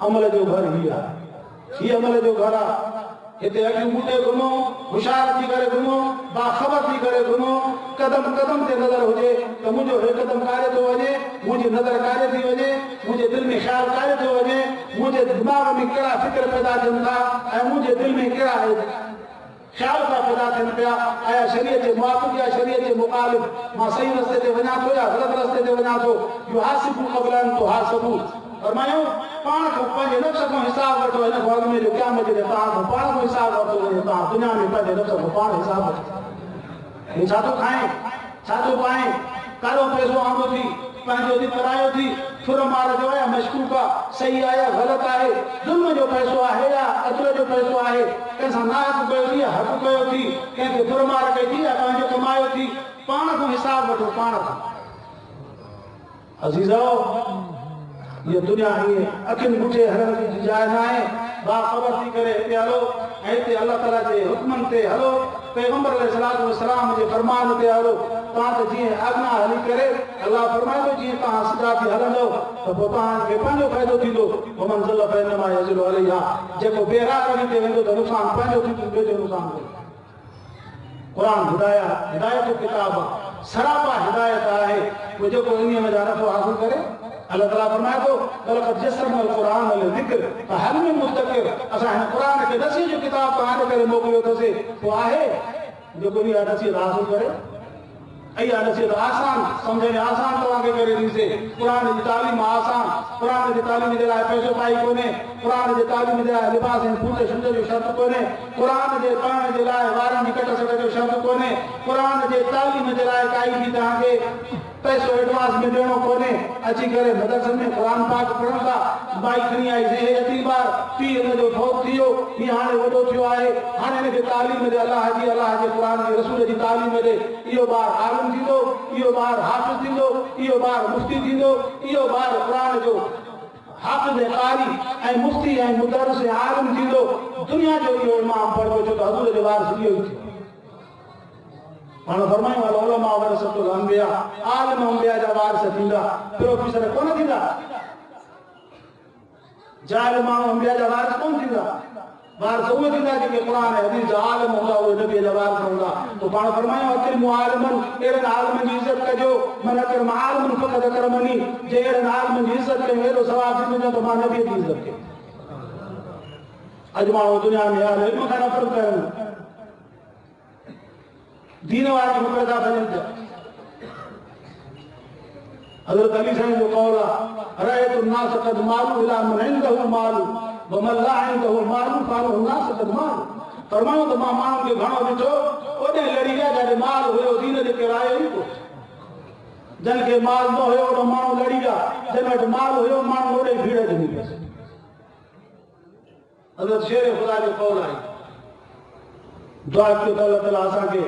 अमल जो घर ही आहे अमल जो घर आहे हिते अॻियूं ॿूटे घुमो होशियार थी करे घुमो बाख़बर थी करे घुमो कदम कदम ते नज़र हुजे त मुंहिंजो हे कदम कारे थो वञे मुंहिंजी नज़र कारे थी वञे मुंहिंजे दिलि में ख़्यालु कारे थो वञे मुंहिंजे दिमाग़ में कहिड़ा फ़िक्र पैदा थियनि था ऐं मुंहिंजे दिलि में कहिड़ा ख़्याल था पैदा थियनि पिया आया शरीयत जे मुआफ़िक़ या शरीयत जे मुख़ालिफ़ मां सही रस्ते ते वञा थो या ग़लति रस्ते ते वञा थो युहासिबु क़ब्ल अन तुहासिबु फरमायो पाण खां पंहिंजे नफ़्स खां हिसाब वठो हिन खां अॻु में जो क़यामत जे तव्हां खां पाण खां हिसाब वठो तव्हां दुनिया में पंहिंजे नफ़्स खां पाण हिसाब वठो हे छा थो खाए छा थो पाए कारो पैसो आंदो थी पंहिंजो थी परायो थी फुर मार जो आहे मशकूक आहे सही आहे या ग़लति आहे ज़ुल्म जो पैसो आहे या अदल जो पैसो आहे कंहिंसां नाहक कयो थी या हक़ कयो थी कंहिंखे फुर मार कई थी या पंहिंजो कमायो थी पाण खां हिसाब वठो पाण खां अज़ीज़ो ये दुनिया ही अखियुनि ॿुठे हलण जी जाइ न आहे बाख़बर थी करे हिते हलो ऐं हिते अलाह ताला जे हुक्मनि ते हलो पैगंबर अलैहिस्सलातु वस्सलाम जे फरमान ते हलो तव्हां त जीअं अॻियां हली करे अलाह फरमाए थो जीअं तव्हां सिधा थी हलंदव त पोइ तव्हांखे पंहिंजो फ़ाइदो थींदो वमन ज़ल फइन्नमा यज़िलु अलैहा जेको बेराह ते वेंदो त नुक़सानु पंहिंजो थींदो ॿिए जो नुक़सानु कंदो क़ुरान हिदायत जो किताब आहे सरापा हिदायत आहे उहो जेको इन में नफ़ो हासिल करे अल्लाह ताला फरमाए थो वलक़द यस्सरनल क़ुरान लिज़िक्र फहल मिन मुद्दकिर असां हिन क़ुरान खे नसीहत जो किताब तव्हांजे करे मोकिलियो अथसीं पोइ आहे जेको इहा नसीहत हासिल करे इहा नसीहत आसान सम्झ में आसान तव्हांखे करे ॾींदे क़ुरान जी तालीम आसान क़ुरान जी तालीम जे लाइ पैसो पाई कोन्हे क़ुरान जे तालीम जे लाइ लिबास ऐं बूट शूट जो शर्त कोन्हे क़ुरान जे पढ़ण जे लाइ वारनि जी कट सट जो शर्त कोन्हे क़ुरान जे तालीम जे लाइ काई बि तव्हांखे पैसो एडवांस में ॾियणो कोन्हे अची करे मदरसनि में क़ुरान पाक पढ़नि था बाई खणी आई से यतीम ॿार पीउ हिनजो फौत थी वियो हीअं हाणे वॾो थियो आहे हाणे हिनखे तालीम ॾे अलाह जे क़ुरान जे रसूल जी तालीम ॾे इहो ॿार आलिम थींदो इहो ॿार हाफ़िज़ थींदो इहो ॿार मुफ़्ती थींदो इहो ॿार क़ुरान जो हाफ़िज़ ऐं क़ारी ऐं मुफ़्ती ऐं मुदर्रिस ऐं आलिम थींदो दुनिया जो इहो इमाम पढ़ियो छो त हज़ूर जो वारिस इहो ई थियो माण्हू फरमायूं वाला उलमा वरसतुल अंबिया आलिम अंबिया जा वारिस थींदा प्रोफेसर कोन थींदा जाहिल माण्हू अंबिया जा वारिस कोन थींदा वारिस उहे थींदा जेके क़ुरान ऐं हदीस जा आलिम हूंदा उहे नबीअ जा वारिस हूंदा पोइ पाण फरमायूं अकिरमु आलिमन अहिड़नि आलिमनि जी इज़त कजो मन अकिरम आलिमन फ़क़त अकरमनी जे अहिड़नि आलिमनि जी इज़त कयूं अहिड़ो सवाबु थींदो त मां नबीअ जी इज़त कई अॼु माण्हू दुनिया में हाल इल्म खां नफ़रत कयूं दीन वारे में पैदा थियनि था हज़रत अली साईं जो कौल आहे रअयतु الناس قد مالوا الى من عنده مال ومن لا عنده مال قالوا الناس قد مالوا फरमायो त मां माण्हुनि खे घणो ॾिठो ओॾे लड़ी विया जिते माल हुयो दीन जे किरायो ई को जन खे माल न हुयो ओॾो माण्हू लड़ी विया जंहिं वटि माल हुयो माण्हू ओॾे भीड़ ॾिनी पियसि हज़रत शेर ख़ुदा जो कौल आहे दुआ कयो त अल्लाह ताला असांखे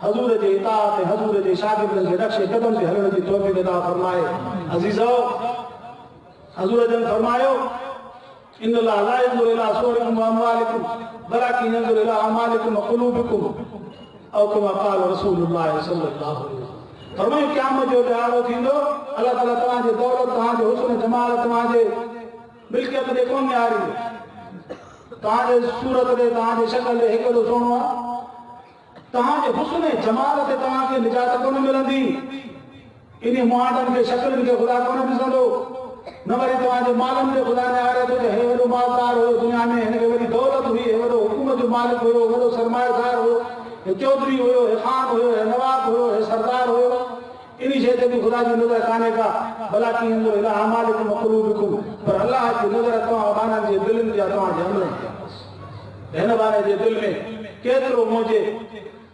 हज़ूर जे इताअत ऐं हज़ूर जे शागिर्दनि खे नक्शे क़दम ते हलण जी तौफ़ीक़ अता फरमाए अज़ीज़ो हज़ूर जन फरमायो इन अल्लाह ला यंज़ुरु इला सुवरिकुम व अमवालिकुम वलाकिन यंज़ुरु इला अमालिकुम व क़ुलूबिकुम औ कमा क़ाल रसूलुल्लाह सल्लल्लाहु अलैहि वसल्लम फरमायो क़यामत जो ॾियारो थींदो अल्लाह ताला तव्हांजे दौलत तव्हांजे हुस्न जमाल तव्हांजे मिल्कियत ॾे कोन निहारींदो तव्हांजे सूरत ॾे तव्हांजे शक्ल ॾे हिकिड़ो सोणो आहे तव्हांजे हुस्न जमाल ते तव्हांखे निजात कोन मिलंदी इन मुआदनि खे शक्लनि खे ख़ुदा कोन ॾिसंदो न वरी तव्हांजे मालनि खे ख़ुदा निहारे थो त हे वॾो मालदार हुयो दुनिया में हिनखे वॾी दौलत हुई हे वॾो हुकूमत जो मालिक हुयो वॾो सरमाएदार हुयो हे चौधरी हुयो हे ख़ान हुयो हे नवाब हुयो हे सरदार हुयो इन इन शइ ते बि ख़ुदा जी नज़र कान्हे का भला कीअं हूंदो इला अमालिकुम मक़लूबिकुम पर अल्लाह जी नज़र तव्हां बाननि जे दिलनि जा तव्हांजे अमलनि हिन बाने जे दिलि में केतिरो मुंहिंजे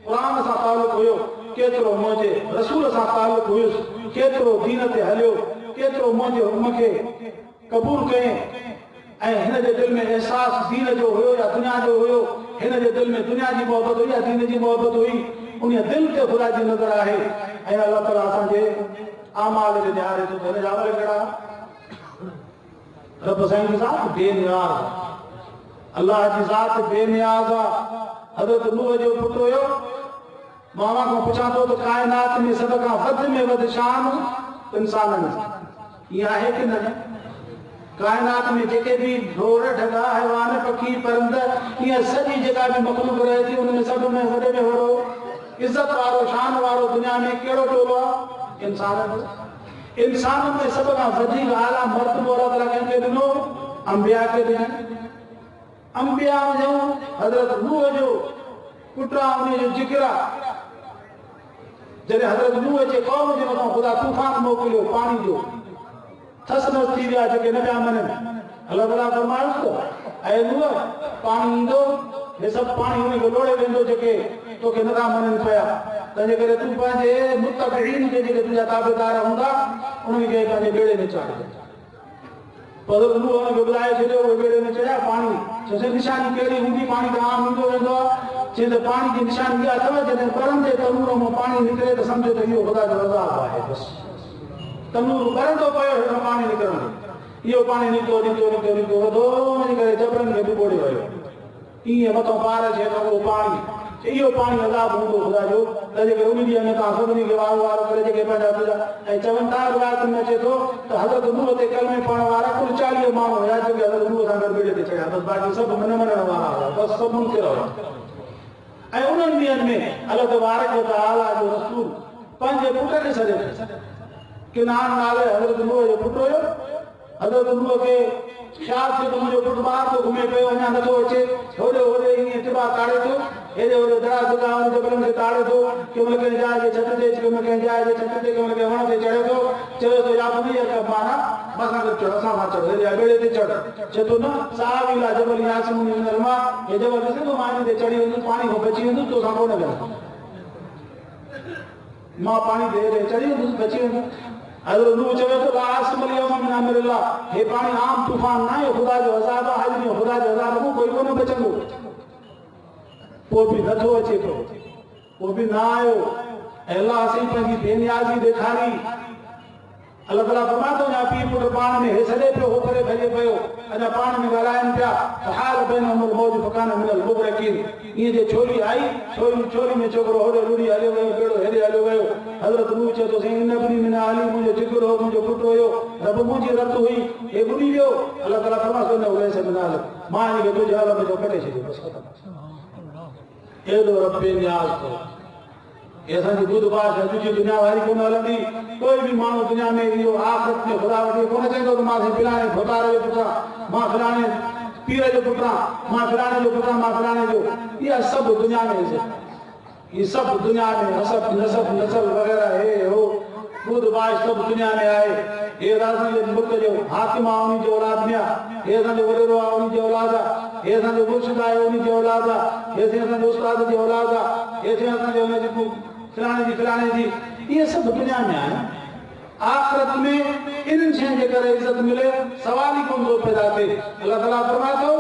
क़ुरान सां तालुक़ु हुयो केतिरो मुंहिंजे रसूल सां तालुक़ु हुयुसि केतिरो दीन ते हलियो केतिरो मुंहिंजे हुक्म खे क़बूल कयईं ऐं हिन जे दिलि में अहसास दीन जो हुयो या दुनिया जो हुयो हिन जे दिलि में दुनिया जी मोहबत हुई या दीन जी मोहबत हुई उन दिलि ते ख़ुदा जी नज़र आहे ऐं अल्लाह ताला असांजे आमाल खे निहारे थो हिन जा अमल कहिड़ा रब साईं जी ज़ात बेनियाज़ अल्लाह जी ज़ात बेनियाज़ आहे हज़रत नूह जो पुटु हुयो मामा खां पुछां थो त काइनात में सभ खां वधि में वधि शान इंसाननि ईअं आहे की न काइनात में जेके भी ढोर ढगा हैवान पखी परिंद ईअं सॼी जेका भी मखलूक रहे थी उनमें सभ में वॾे में वॾो इज़त वारो शान वारो दुनिया में कहिड़ो टोलो आहे इंसाननि में सभ खां वधीक आला मर्तबो अल्लाह ताला कंहिंखे ॾिनो अंबिया खे ॾिनई अंबिया जो हज़रत नूह जो पुटु आहे उन जो जिक्र आहे जॾहिं हज़रत नूह जे क़ौम जे मथां ख़ुदा तूफ़ान मोकिलियो पाणी जो थस नस थी विया जेके न पिया मञनि अल्लाह ताला फरमायोसि त ऐं नूह पाणी ईंदो हे सभु पाणी उन खे लोड़े वेंदो जेके तोखे नथा मञनि पिया तंहिंजे करे तूं पंहिंजे मुतक़ीन के जेके तुंहिंजा ताबेदार हूंदा उन्हनि खे पंहिंजे बेड़े में चाढ़े पर नूह उन खे ॿुधाए छॾियो उहे बेड़े में चढ़िया पाणी चयोसीं निशानी कहिड़ी हूंदी पाणी त आम ईंदो वेंदो आहे चई त पाणी जी निशानी इहा अथव जॾहिं ॿरंदे तनूर मां पाणी निकिरे त सम्झो त इहो ख़ुदा जो अज़ाब आहे बसि तनूर ॿरंदो पियो हिन पाणी निकिरंदो इहो पाणी निकितो निकितो वधो वञी करे जबरनि खे ॿुॻोड़े वियो ईअं मथां पार थिए त उहो पाणी इहो पाणी अज़ाब हूंदो ख़ुदा जो तंहिंजे करे उन ॾींहं में तव्हां सभिनी खे वारो वारो करे जेके पंहिंजा ऐं चवनि था रिवायतुनि में अचे थो त हज़रत नूह ते कलमे पढ़ण वारा कुल 40 माण्हू हुया जेके हज़रत नूह सां गॾु बेड़े ते चढ़िया बसि बाक़ी सभु न मञण वारा हुआ बसि सभु मुनकिर हुआ ऐं उन्हनि ॾींहंनि में अल्लाह तबारक व तआला जो रसूल पंहिंजे पुट खे छॾे किनान नाले हज़रत नूह जो पुटु हुयो हज़रत नूह खे ख़्याल थियो त मुंहिंजो पुटु ॿाहिरि थो घुमे पियो अञा नथो अचे होॾे होॾे ईअं तिबा ताड़े थो हेॾे होॾे दड़ा दड़ा जबलनि खे ताड़े थो कंहिं महिल कंहिं जाइ जे छत ते कंहिं महिल कंहिं जाइ जे छत ते कंहिं महिल कंहिं वण ते चढ़े थो चवे थो या बुनी माना असां गॾु चढ़ असां सां चढ़ हेॾे बेड़े ते चढ़ चए थो न साहब इला जबल यासमूनी मिनल मां हे जबल ॾिसे थो मां हिन ते चढ़ी वेंदुसि पाणी खां बची वेंदुसि तोसां कोन वेंदुसि मां पाणी ते हेॾे चढ़ी वेंदुसि बची वेंदुसि हज़रत नूह चवे थो ला आसिम अल-यौम मिन अम्रिल्लाह हे पाणी आम तूफ़ान न आहे ख़ुदा जो अज़ाब आहे अॼु ॾींहुं ख़ुदा जो अज़ाब में कोई कोन बचंदो पोइ बि नथो अचे पियो पोइ बि न आयो ऐं अल्लाह साईं पंहिंजी बेनियाज़ी ॾेखारी अल्लाह ताला फरमाए थो या पीउ पुटु पाण में हे सॾे पियो हो करे भॼे पियो अञा पाण में ॻाल्हाइनि पिया त हाल बैनहुमुल मौज फकान मिनल मुग़रक़ीन ईअं जे छोली आई छोली में छोकिरो होॾे रुड़ी हलियो वियो बेड़ो हेॾे हलियो वियो हज़रत नूह चए थो साईं इन बि मिन आली मुंहिंजो जिगर हो मुंहिंजो पुटु हुयो रब मुंहिंजी रत हुई हे ॿुधी वियो अल्लाह ताला फरमाए थो न उहे मिन आल मां हिन खे तुंहिंजे हल में जो कढे छॾियो बसि ख़तमु एॾो रब बेनियाज़ अथव ये असांजी बुध बाश अॼु दुनिया वारी कोन हलंदी कोई भी माण्हू दुनिया में इहो आख़िरत में ख़ुदा वटि कोन चवंदो त मां फिलाणे भोतारे जो पुटु मां फिलाणे पीर जो पुटु मां फिलाणे जो पुटु मां फिलाणे जो इहा सभु दुनिया में ये सब दुनिया में नसब नसल वग़ैरह हे हो बुध बाश सभु दुनिया में आहे हे असांजे मुल्क जो हाकिम आहे उन जो औलाद में आहे हे असांजो वॾेरो आहे उन जो औलाद आहे हे असांजो मुर्शिद आहे उन जो औलाद आहे हे असांजो उस्ताद जी औलाद आहे हे असांजो हुन जी फिलाणे जी ये सब दुनिया में आहे आखिरत में इन शयुनि जे करे इज़त मिले सवाल ही कोन थो पैदा थिए अल्लाह ताला फरमाए थो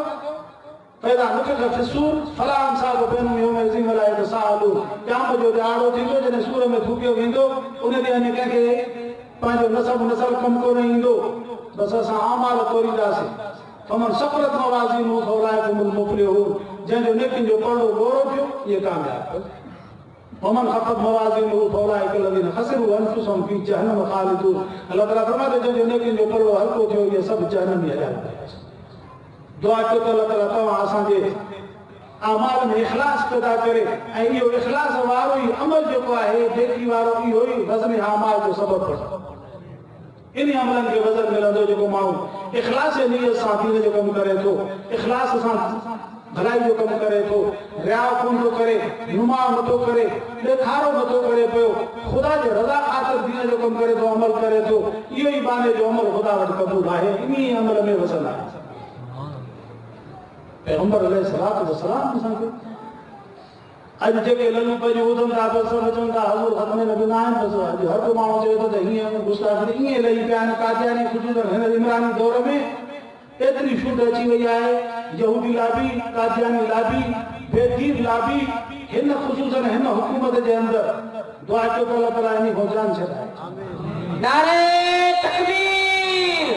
पैदा नुफ़िख़ फ़िस्सूर फला अंसाब बैनहुम यौमइज़िन वला यतसाअलून क़यामत जो ॾियारो थींदो जॾहिं सूर में फूकियो वेंदो उन ॾींहुं कंहिंखे पंहिंजो नसल कमु कोन ईंदो बसि असां आमाल तोरींदासीं फमन सक़लत मवाज़ीनुहु फउलाइका मुफ़्लिहून जंहिंजो नेकियुनि जो पलड़ो ॻोरो थियो इहे कामयाब वमन ख़फ़त मवाज़ीनुहु फउलाइका लज़ीना ख़सिरू अनफुसहुम फ़ी जहन्नम ख़ालिदून अल्लाह ताला फरमाए थो जंहिंजो नेकियुनि जो पलड़ो हल्को थियो इहे सभु जहन्नम में हलिया दुआ कयो त अल्लाह ताला तव्हां असांजे अमाल में इख़लास पैदा करे ऐं इहो इख़लास वारो ई अमल जेको आहे जेकी वारो इहो ई वज़न अमाल जो सबबु बणे इन अमलनि खे वज़न मिलंदो जेको माण्हू इख़लास नियत सां दीन जो कमु करे थो इख़लास सां भलाई जो कम करे तो रियाव कोन तो करे नुमा नथो करे ॾेखारो नथो करे पियो ख़ुदा जे रज़ा ख़ातिर दीन जो कम करे तो अमल करे तो इहो ई बाने जो अमल ख़ुदा वटि क़बूल आहे इन अमल में वसल आहे पैगंबर अलैहिस्सलातु वस्सलाम असांखे अॼु जेके ललू पंहिंजो ॿुधनि था बसि चवनि था हज़ूर ख़त्म नबी न आहिनि बसि अॼु हर को माण्हू चवे थो त हीअं गुस्ताखी ईअं लही पिया आहिनि कादियानी ख़ुशूसन हिन इमरानी दौर में एतिरी छूट अची वई आहे यहूदी लाबी कादियानी लाबी बेदीन लाबी हिन ख़ुशूसन हिन हुकूमत जे अंदरि दुआ कयो त अल्लाह ताला इन खां जान छॾाए नारे तकबीर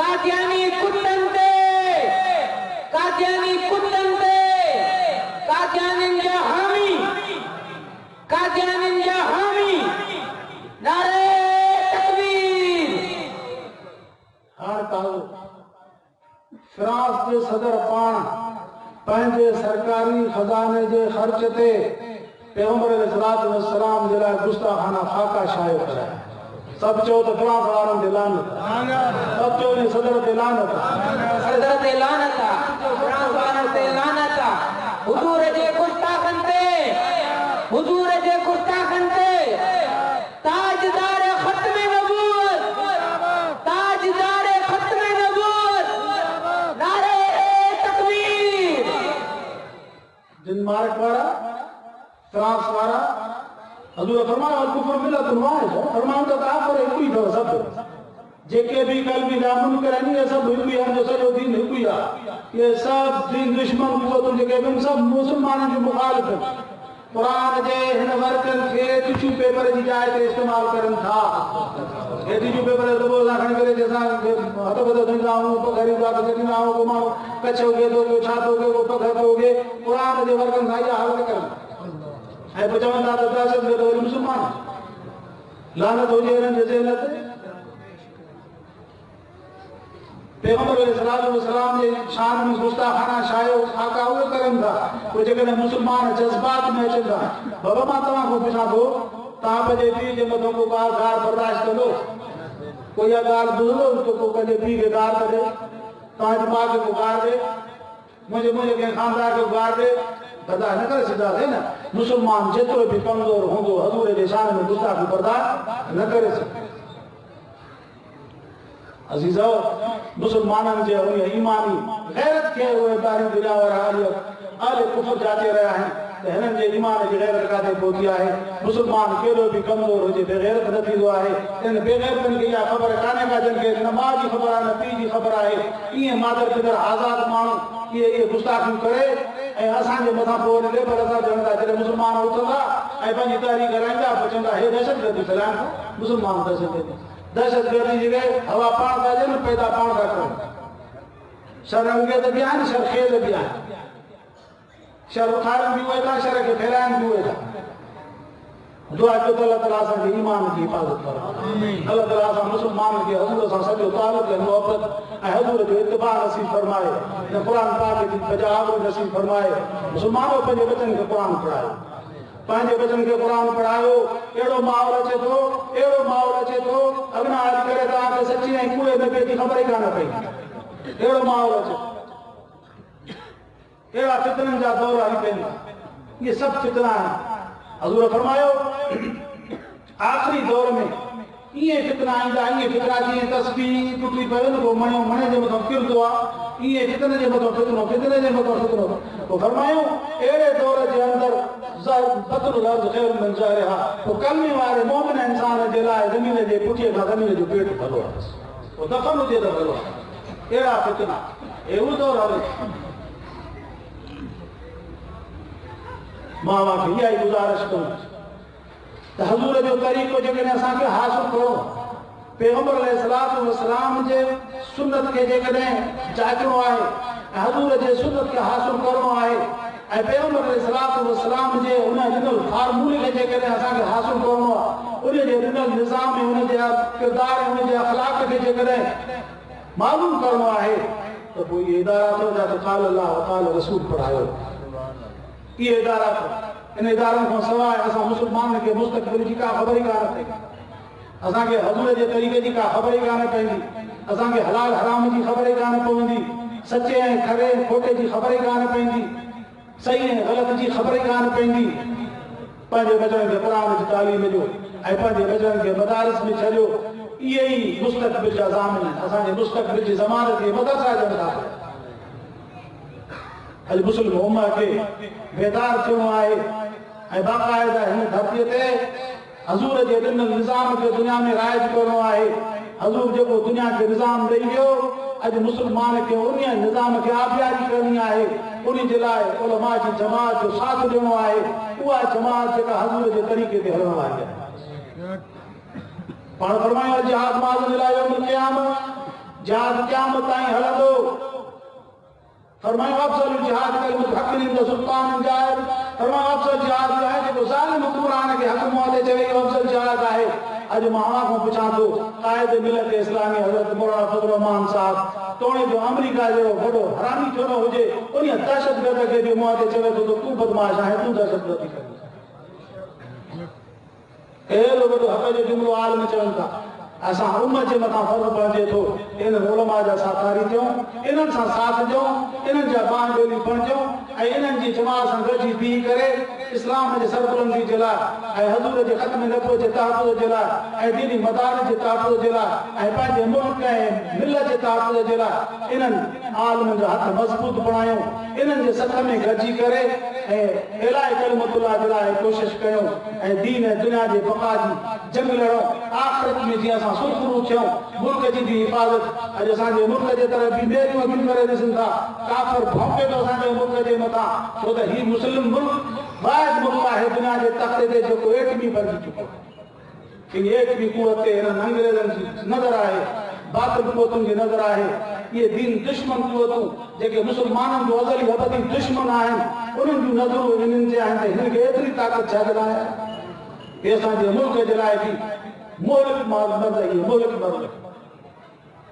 कादियानी कुत्तन ते कादियानी कुत्तन ते कादियानिन जा हामी कादियानिन जा हामी नारे तकबीर हार काओ फ्रांस के सदर पान पंहिंजे सरकारी खजाने जे खर्च ते पैगंबर अलैहिस्सलातु वस्सलाम जे लाइ गुस्ताखाना खाका शायो कराया सब चो तो फ्रांस वारन ते लानत सब चो ने सदर ते लानत फ्रांस वारन ते लानत हुजूर जे गुस्ताखन ते ताजदार खत्म नबूवत ताजदार खत्म नबूवत नारे तकबीर डेनमार्क वाला फ्रांस वाला हजूर फरमाया अल कुफर मिलतुन वाहिद फरमाया तो काफर एक ही अथव सब जेके भी कल भी जामुन करनी है सब हिंदू है जो सॼो दीन हिकु ई आहे ये सब दीन दुश्मन कुवतूं जेके बि सब मुसलमाननि जो मुखालिफ आहिनि कुरान जे हिन वर्कनि खे टिशू पेपर जी जाइ ते इस्तेमाल करनि था हे टिशू पेपर दॿो असां खणी करे जंहिंसां हथ बद धोईंदा आहियूं पघर ईंदो आहे त छॾींदा आहियूं को माण्हू कच्छ उगे थो को छा थो उगे को पघर थो उगे कुरान जे वर्कनि सां इहा हालत करनि ऐं पोइ चवनि था त दहशतगर्द वरी मुस्लमान लानत हुजे हिननि जे ज़हन ते पैगंबर अलैहिस्सलातु वस्सलाम जे शान में गुस्ताखाना शायो खाका उहे करनि था पोइ जेकॾहिं मुस्लमान जज़्बात में अचनि था बाबा मां तव्हां खां पुछां थो तव्हां पंहिंजे पीउ जे मथां को गार बर्दाश्त कंदो कोई इहा ॻाल्हि ॿुधंदो त को पंहिंजे पीउ खे गार करे तव्हांजे माउ खे को गार ॾे मुंहिंजे कंहिं ख़ानदान खे गार ॾे बर्दाश्त न करे सघंदासीं न मुस्लमान जेतिरो बि कमज़ोर हूंदो हज़ूर जे शान में गुस्ताखी बर्दाश्त न करे सघे अजीजो मुसलमाननि जे उन ईमानी गैरत खे उहे ॿाहिरीं दुनिया वारा आले कुफर जाचे रहिया आहिनि त हिननि जे ईमान जी गैरत काथे पहुती आहे मुसलमान केॾो बि कमज़ोर हुजे बेगैरत न थींदो आहे इन बेगैरतनि खे इहा ख़बर कान्हे का जिन खे न माउ जी ख़बर आहे न पीउ जी ख़बर आहे ईअं मादर पितर आज़ाद माण्हू इहे गुस्ताखियूं करे ऐं असांजे मथां पोइ वरी लेबर असां चवनि था जॾहिं मुसलमान उथंदा ऐं पंहिंजी तारीख़ कराईंदा पोइ चवंदा हे दहशतगर्दी फैलाइनि था मुसलमान दहशतगर्दी जी हवा पाण था ॾियनि पैदा पाण था कनि शर अंगेज़ बि आहिनि शर खेल बि आहिनि शर उथारनि बि उहे था शर खे फैलाइनि बि उहे था दुआ कयो त अल्लाह ताला असांजे ईमान जी हिफ़ाज़त करे अल्लाह ताला असां मुस्लमाननि खे हज़ूर सां सॼो तालुक़ ऐं मुहबत ऐं हज़ूर जो इत्तिबा नसीब फरमाए ऐं क़ुर पाक जी बजाव नसीब फरमाए मुस्लमानो पंहिंजे बचन खे क़ुर पढ़ायो पंहिंजे बचन खे क़ुर पढ़ायो अहिड़ो माहौल अचे थो अॻियां हली करे तव्हांखे सची ऐं कूड़े में जी ख़बर ई कान पई अहिड़ो माहौल अचे अहिड़ा फितरनि जा दौर हली पवंदा इहे सभु फितना आहिनि हज़ूर फरमायो आख़िरी दौर में ईअं फितना ईंदा ईअं फितना जीअं तस्बीह टुटी पवे न पोइ मणे जे मथां किरंदो आहे ईअं फितने जे मथां फितनो पोइ फरमायो अहिड़े दौर जे अंदरि बदलु लफ़्ज़ ग़ैर मिन ज़ाहिरिहा पोइ कलमे वारे मोमिन इंसान जे लाइ ज़मीन जे पुठीअ खां ज़मीन जो पेट भलो आहे पोइ दफ़न हुजे त भलो आहे अहिड़ा फितना अहिड़ो दौर हले मां खे इहा ई गुज़ारिश कयूं त हज़ूर जो तरीक़ो जेकॾहिं असांखे हासिल करणो पैगंबर अलैहिस्सलातु वस्सलाम जे सुन्नत खे जेकॾहिं जाचणो आहे ऐं हज़ूर जे सुन्नत खे हासिल करणो आहे ऐं पैगंबर अलैहिस्सलातु वस्सलाम जे उन ॾिनल फार्मूले खे जेकॾहिं असांखे हासिल करणो आहे उन जे ॾिनल निज़ाम ऐं उन जे किरदार ऐं उन जे अख़लाक खे जेकॾहिं मालूम करणो आहे त पोइ इहे इदारा अथव जा त क़ाल अल्लाह व क़ाल रसूल पढ़ायो इहे इदारा अथव इन इदारनि खां सवाइ असां मुस्लमाननि खे मुस्तक़बिल जी का ख़बर ई कान पई असांखे हज़ूर जे तरीक़े जी का ख़बर ई कान पवंदी असांखे हलाल हराम जी ख़बर ई कान पवंदी सचे ऐं खरे खोटे जी ख़बर ई कान पवंदी, सही ऐं ग़लति जी ख़बर ई कान पवंदी। पंहिंजे बचड़नि खे क़ुरान जी तालीम ॾियो ऐं पंहिंजे बचड़नि खे मदारिस में छॾियो। इहे ई मुस्तक़बिल जा ज़ामिन आहिनि। असांजे मुस्तक़बिल जी ज़मानत खे मदरसा ॾियनि था। अॼु मुस्लिम उम्मा खे बेदार थियणो आहे ऐं बाक़ाइदा हिन धरतीअ ते हज़ूर जे ॾिनल निज़ाम खे दुनिया में राइज करणो आहे। हज़ूर जेको दुनिया खे निज़ाम ॾेई वियो, अॼु मुस्लमान खे उन निज़ाम खे आबियारी करणी आहे। उन जे लाइ उलमा जी जमात जो साथ ॾियणो आहे। उहा जमात जेका हज़ूर जे तरीक़े ते हलण वारी आहे। पाण फरमायो जिहाद माज़न इला यौमिल क़ियामह, जिहाद क़यामत ताईं हलंदो। फरमायो अफ़ज़ल जिहाद कलिमत हक़ इंद सुल्तान जाहिर। फरमायो अफ़ज़ल जिहाद आहे जेको ज़ालिम हुक्मरान खे हक़ मुंहं ते चवे, अफ़ज़ल जिहाद आहे। अॼु मां अव्हां खां पुछां थो, क़ाइद मिलत इस्लामी हज़रत मौलाना फज़ल रहमान साहब तोणे जो अमेरिका जहिड़ो वॾो हरामी छो न हुजे, उन दहशतगर्द खे बि मुंहं ते चवे थो त तूं बदमाश आहीं, तूं दहशतगर्दी करी। अहिड़ो वॾो हक़ जो जुमिलो आलम चवनि था। असां उम्मत जे मथां फ़र्ज़ पइजे थो इन्हनि उलमा जा साथारी थियूं, इन्हनि सां साथ ॾियूं, इन्हनि जा बांह ॿेली बणिजूं ऐं इन्हनि जी जमात सां गॾिजी बीह करे इस्लाम जे सरबुलंदी जे लाइ ऐं हज़ूर जे ख़त्म नबुवत जे तहफ़्फ़ुज़ जे लाइ ऐं दीनी मदारिस जे तहफ़्फ़ुज़ जे लाइ ऐं पंहिंजे मुल्क ऐं मिलत जे तहफ़्फ़ुज़ जे लाइ इन्हनि आलिमनि जा हथ मज़बूत बणायूं। इन्हनि जे सथ में गॾिजी करे ऐं इलाही कलिमतुल्लाह जे लाइ कोशिशि कयूं ऐं दीन ऐं दुनिया जे बक़ा जी जंग लड़ूं। आख़िरत में जीअं असां सुरखरू थियूं, मुल्क जी बि हिफ़ाज़त। अॼु असांजे मुल्क जे तरफ़ बि ॿेड़ियूं अॻियूं करे ॾिसनि था। काफ़िर भौंके थो असांजे मुल्क जे मथां, छो त हीउ मुस्लिम मुल्क वाहिद मुल्क आहे दुनिया जे तख़्ते ते जेको एटमी बणिजी चुको आहे। इन एटमी कुवत ते हिननि अंग्रेज़नि जी नज़र आहे, बातिल कुवतुनि जी नज़र आहे। इहे दीन दुश्मन कुवतूं जेके मुस्लमाननि जो अज़ली अबदी दुश्मन आहिनि, उन्हनि जूं नज़रूं हिननि जे आहिनि त हिन खे एतिरी ताक़त छा ॾिनाए। इहे असांजे मुल्क जे लाइ बि मोहलिक मर्द, इहे मोहलिक मर्द।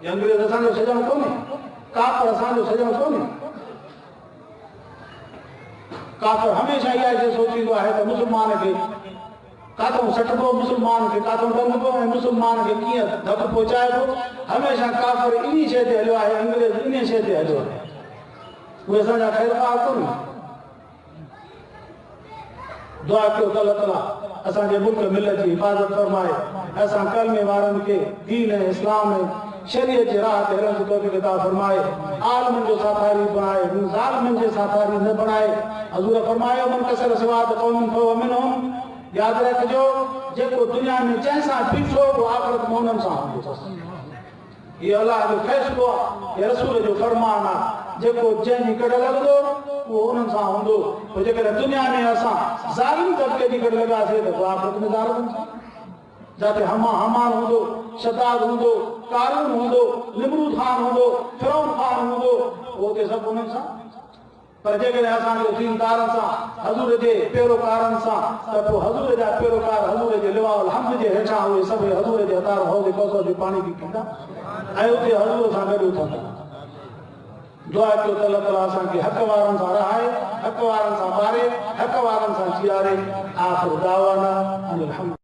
ये अंग्रेज़ असांजो सॼण कोन्हे, काफ़िर असांजो सॼण कोन्हे। काफ़िर हमेशह इहा शइ सोचींदो आहे त मुस्लमान खे काथों सटबो, मुस्लमान खे काथों टंगबो ऐं मुस्लमान खे कीअं धक पहुचाइबो। हमेशह काफ़िर इन शइ ते हलियो आहे, अंग्रेज़ इन शइ ते हलियो आहे। उहे असांजा ख़ैरख़्वाह कोन्हे। दुआ कयो त अल्लाह ताला असांजे मुल्क मिलत जी हिफ़ाज़त फरमाए, असां कलमे वारनि खे दीन ऐं इस्लाम ऐं शरीयत जे राह ते हलण जी तौफ़ीक़ अता फरमाए, आलिमनि जो साथारी बणाए, ज़ालिमनि जे साथारी न बणाए। हज़ूर फरमायो मन कसर सवाद क़ौमिन फहुव मिनहुम। यादि रखिजो, जेको दुनिया में जंहिंसां बीठो उहो आख़िरत में उन्हनि सां हूंदो। ये अल्लाह जो फ़ैसिलो आहे, ये रसूल जो फरमान आहे। जेको जंहिंजी गॾ लॻंदो उहो उन्हनि सां हूंदो। पोइ जेकॾहिं दुनिया में असां ज़ालिम तबिके जी गॾ लॻासीं त पोइ आख़िरत में ज़ालिम जाते हमान हूंदो, शदाद हूंदो, कारून हूंदो, निमरूद ख़ान हूंदो, फिरौन ख़ान हूंदो, उहो सभु उन्हनि सां। पर जेकॾहिं असांजो दीनदारनि सां, हज़ूर जे पैरोकारनि सां, त पोइ हज़ूर जा पैरोकार हज़ूर जे लिवाउल हम्द जे हेठां उहे सभु हज़ूर जे हथार हौज़ कौसर जो पाणी बि पींदा ऐं उते हज़ूर सां गॾु उथंदा। दुआ कयो त अल्लाह ताला असांखे हक़ वारनि सां रहाए, हक़ वारनि सां मारे, हक़ वारनि सां जीआरे। आख़िर दावाना अनिल हम्द।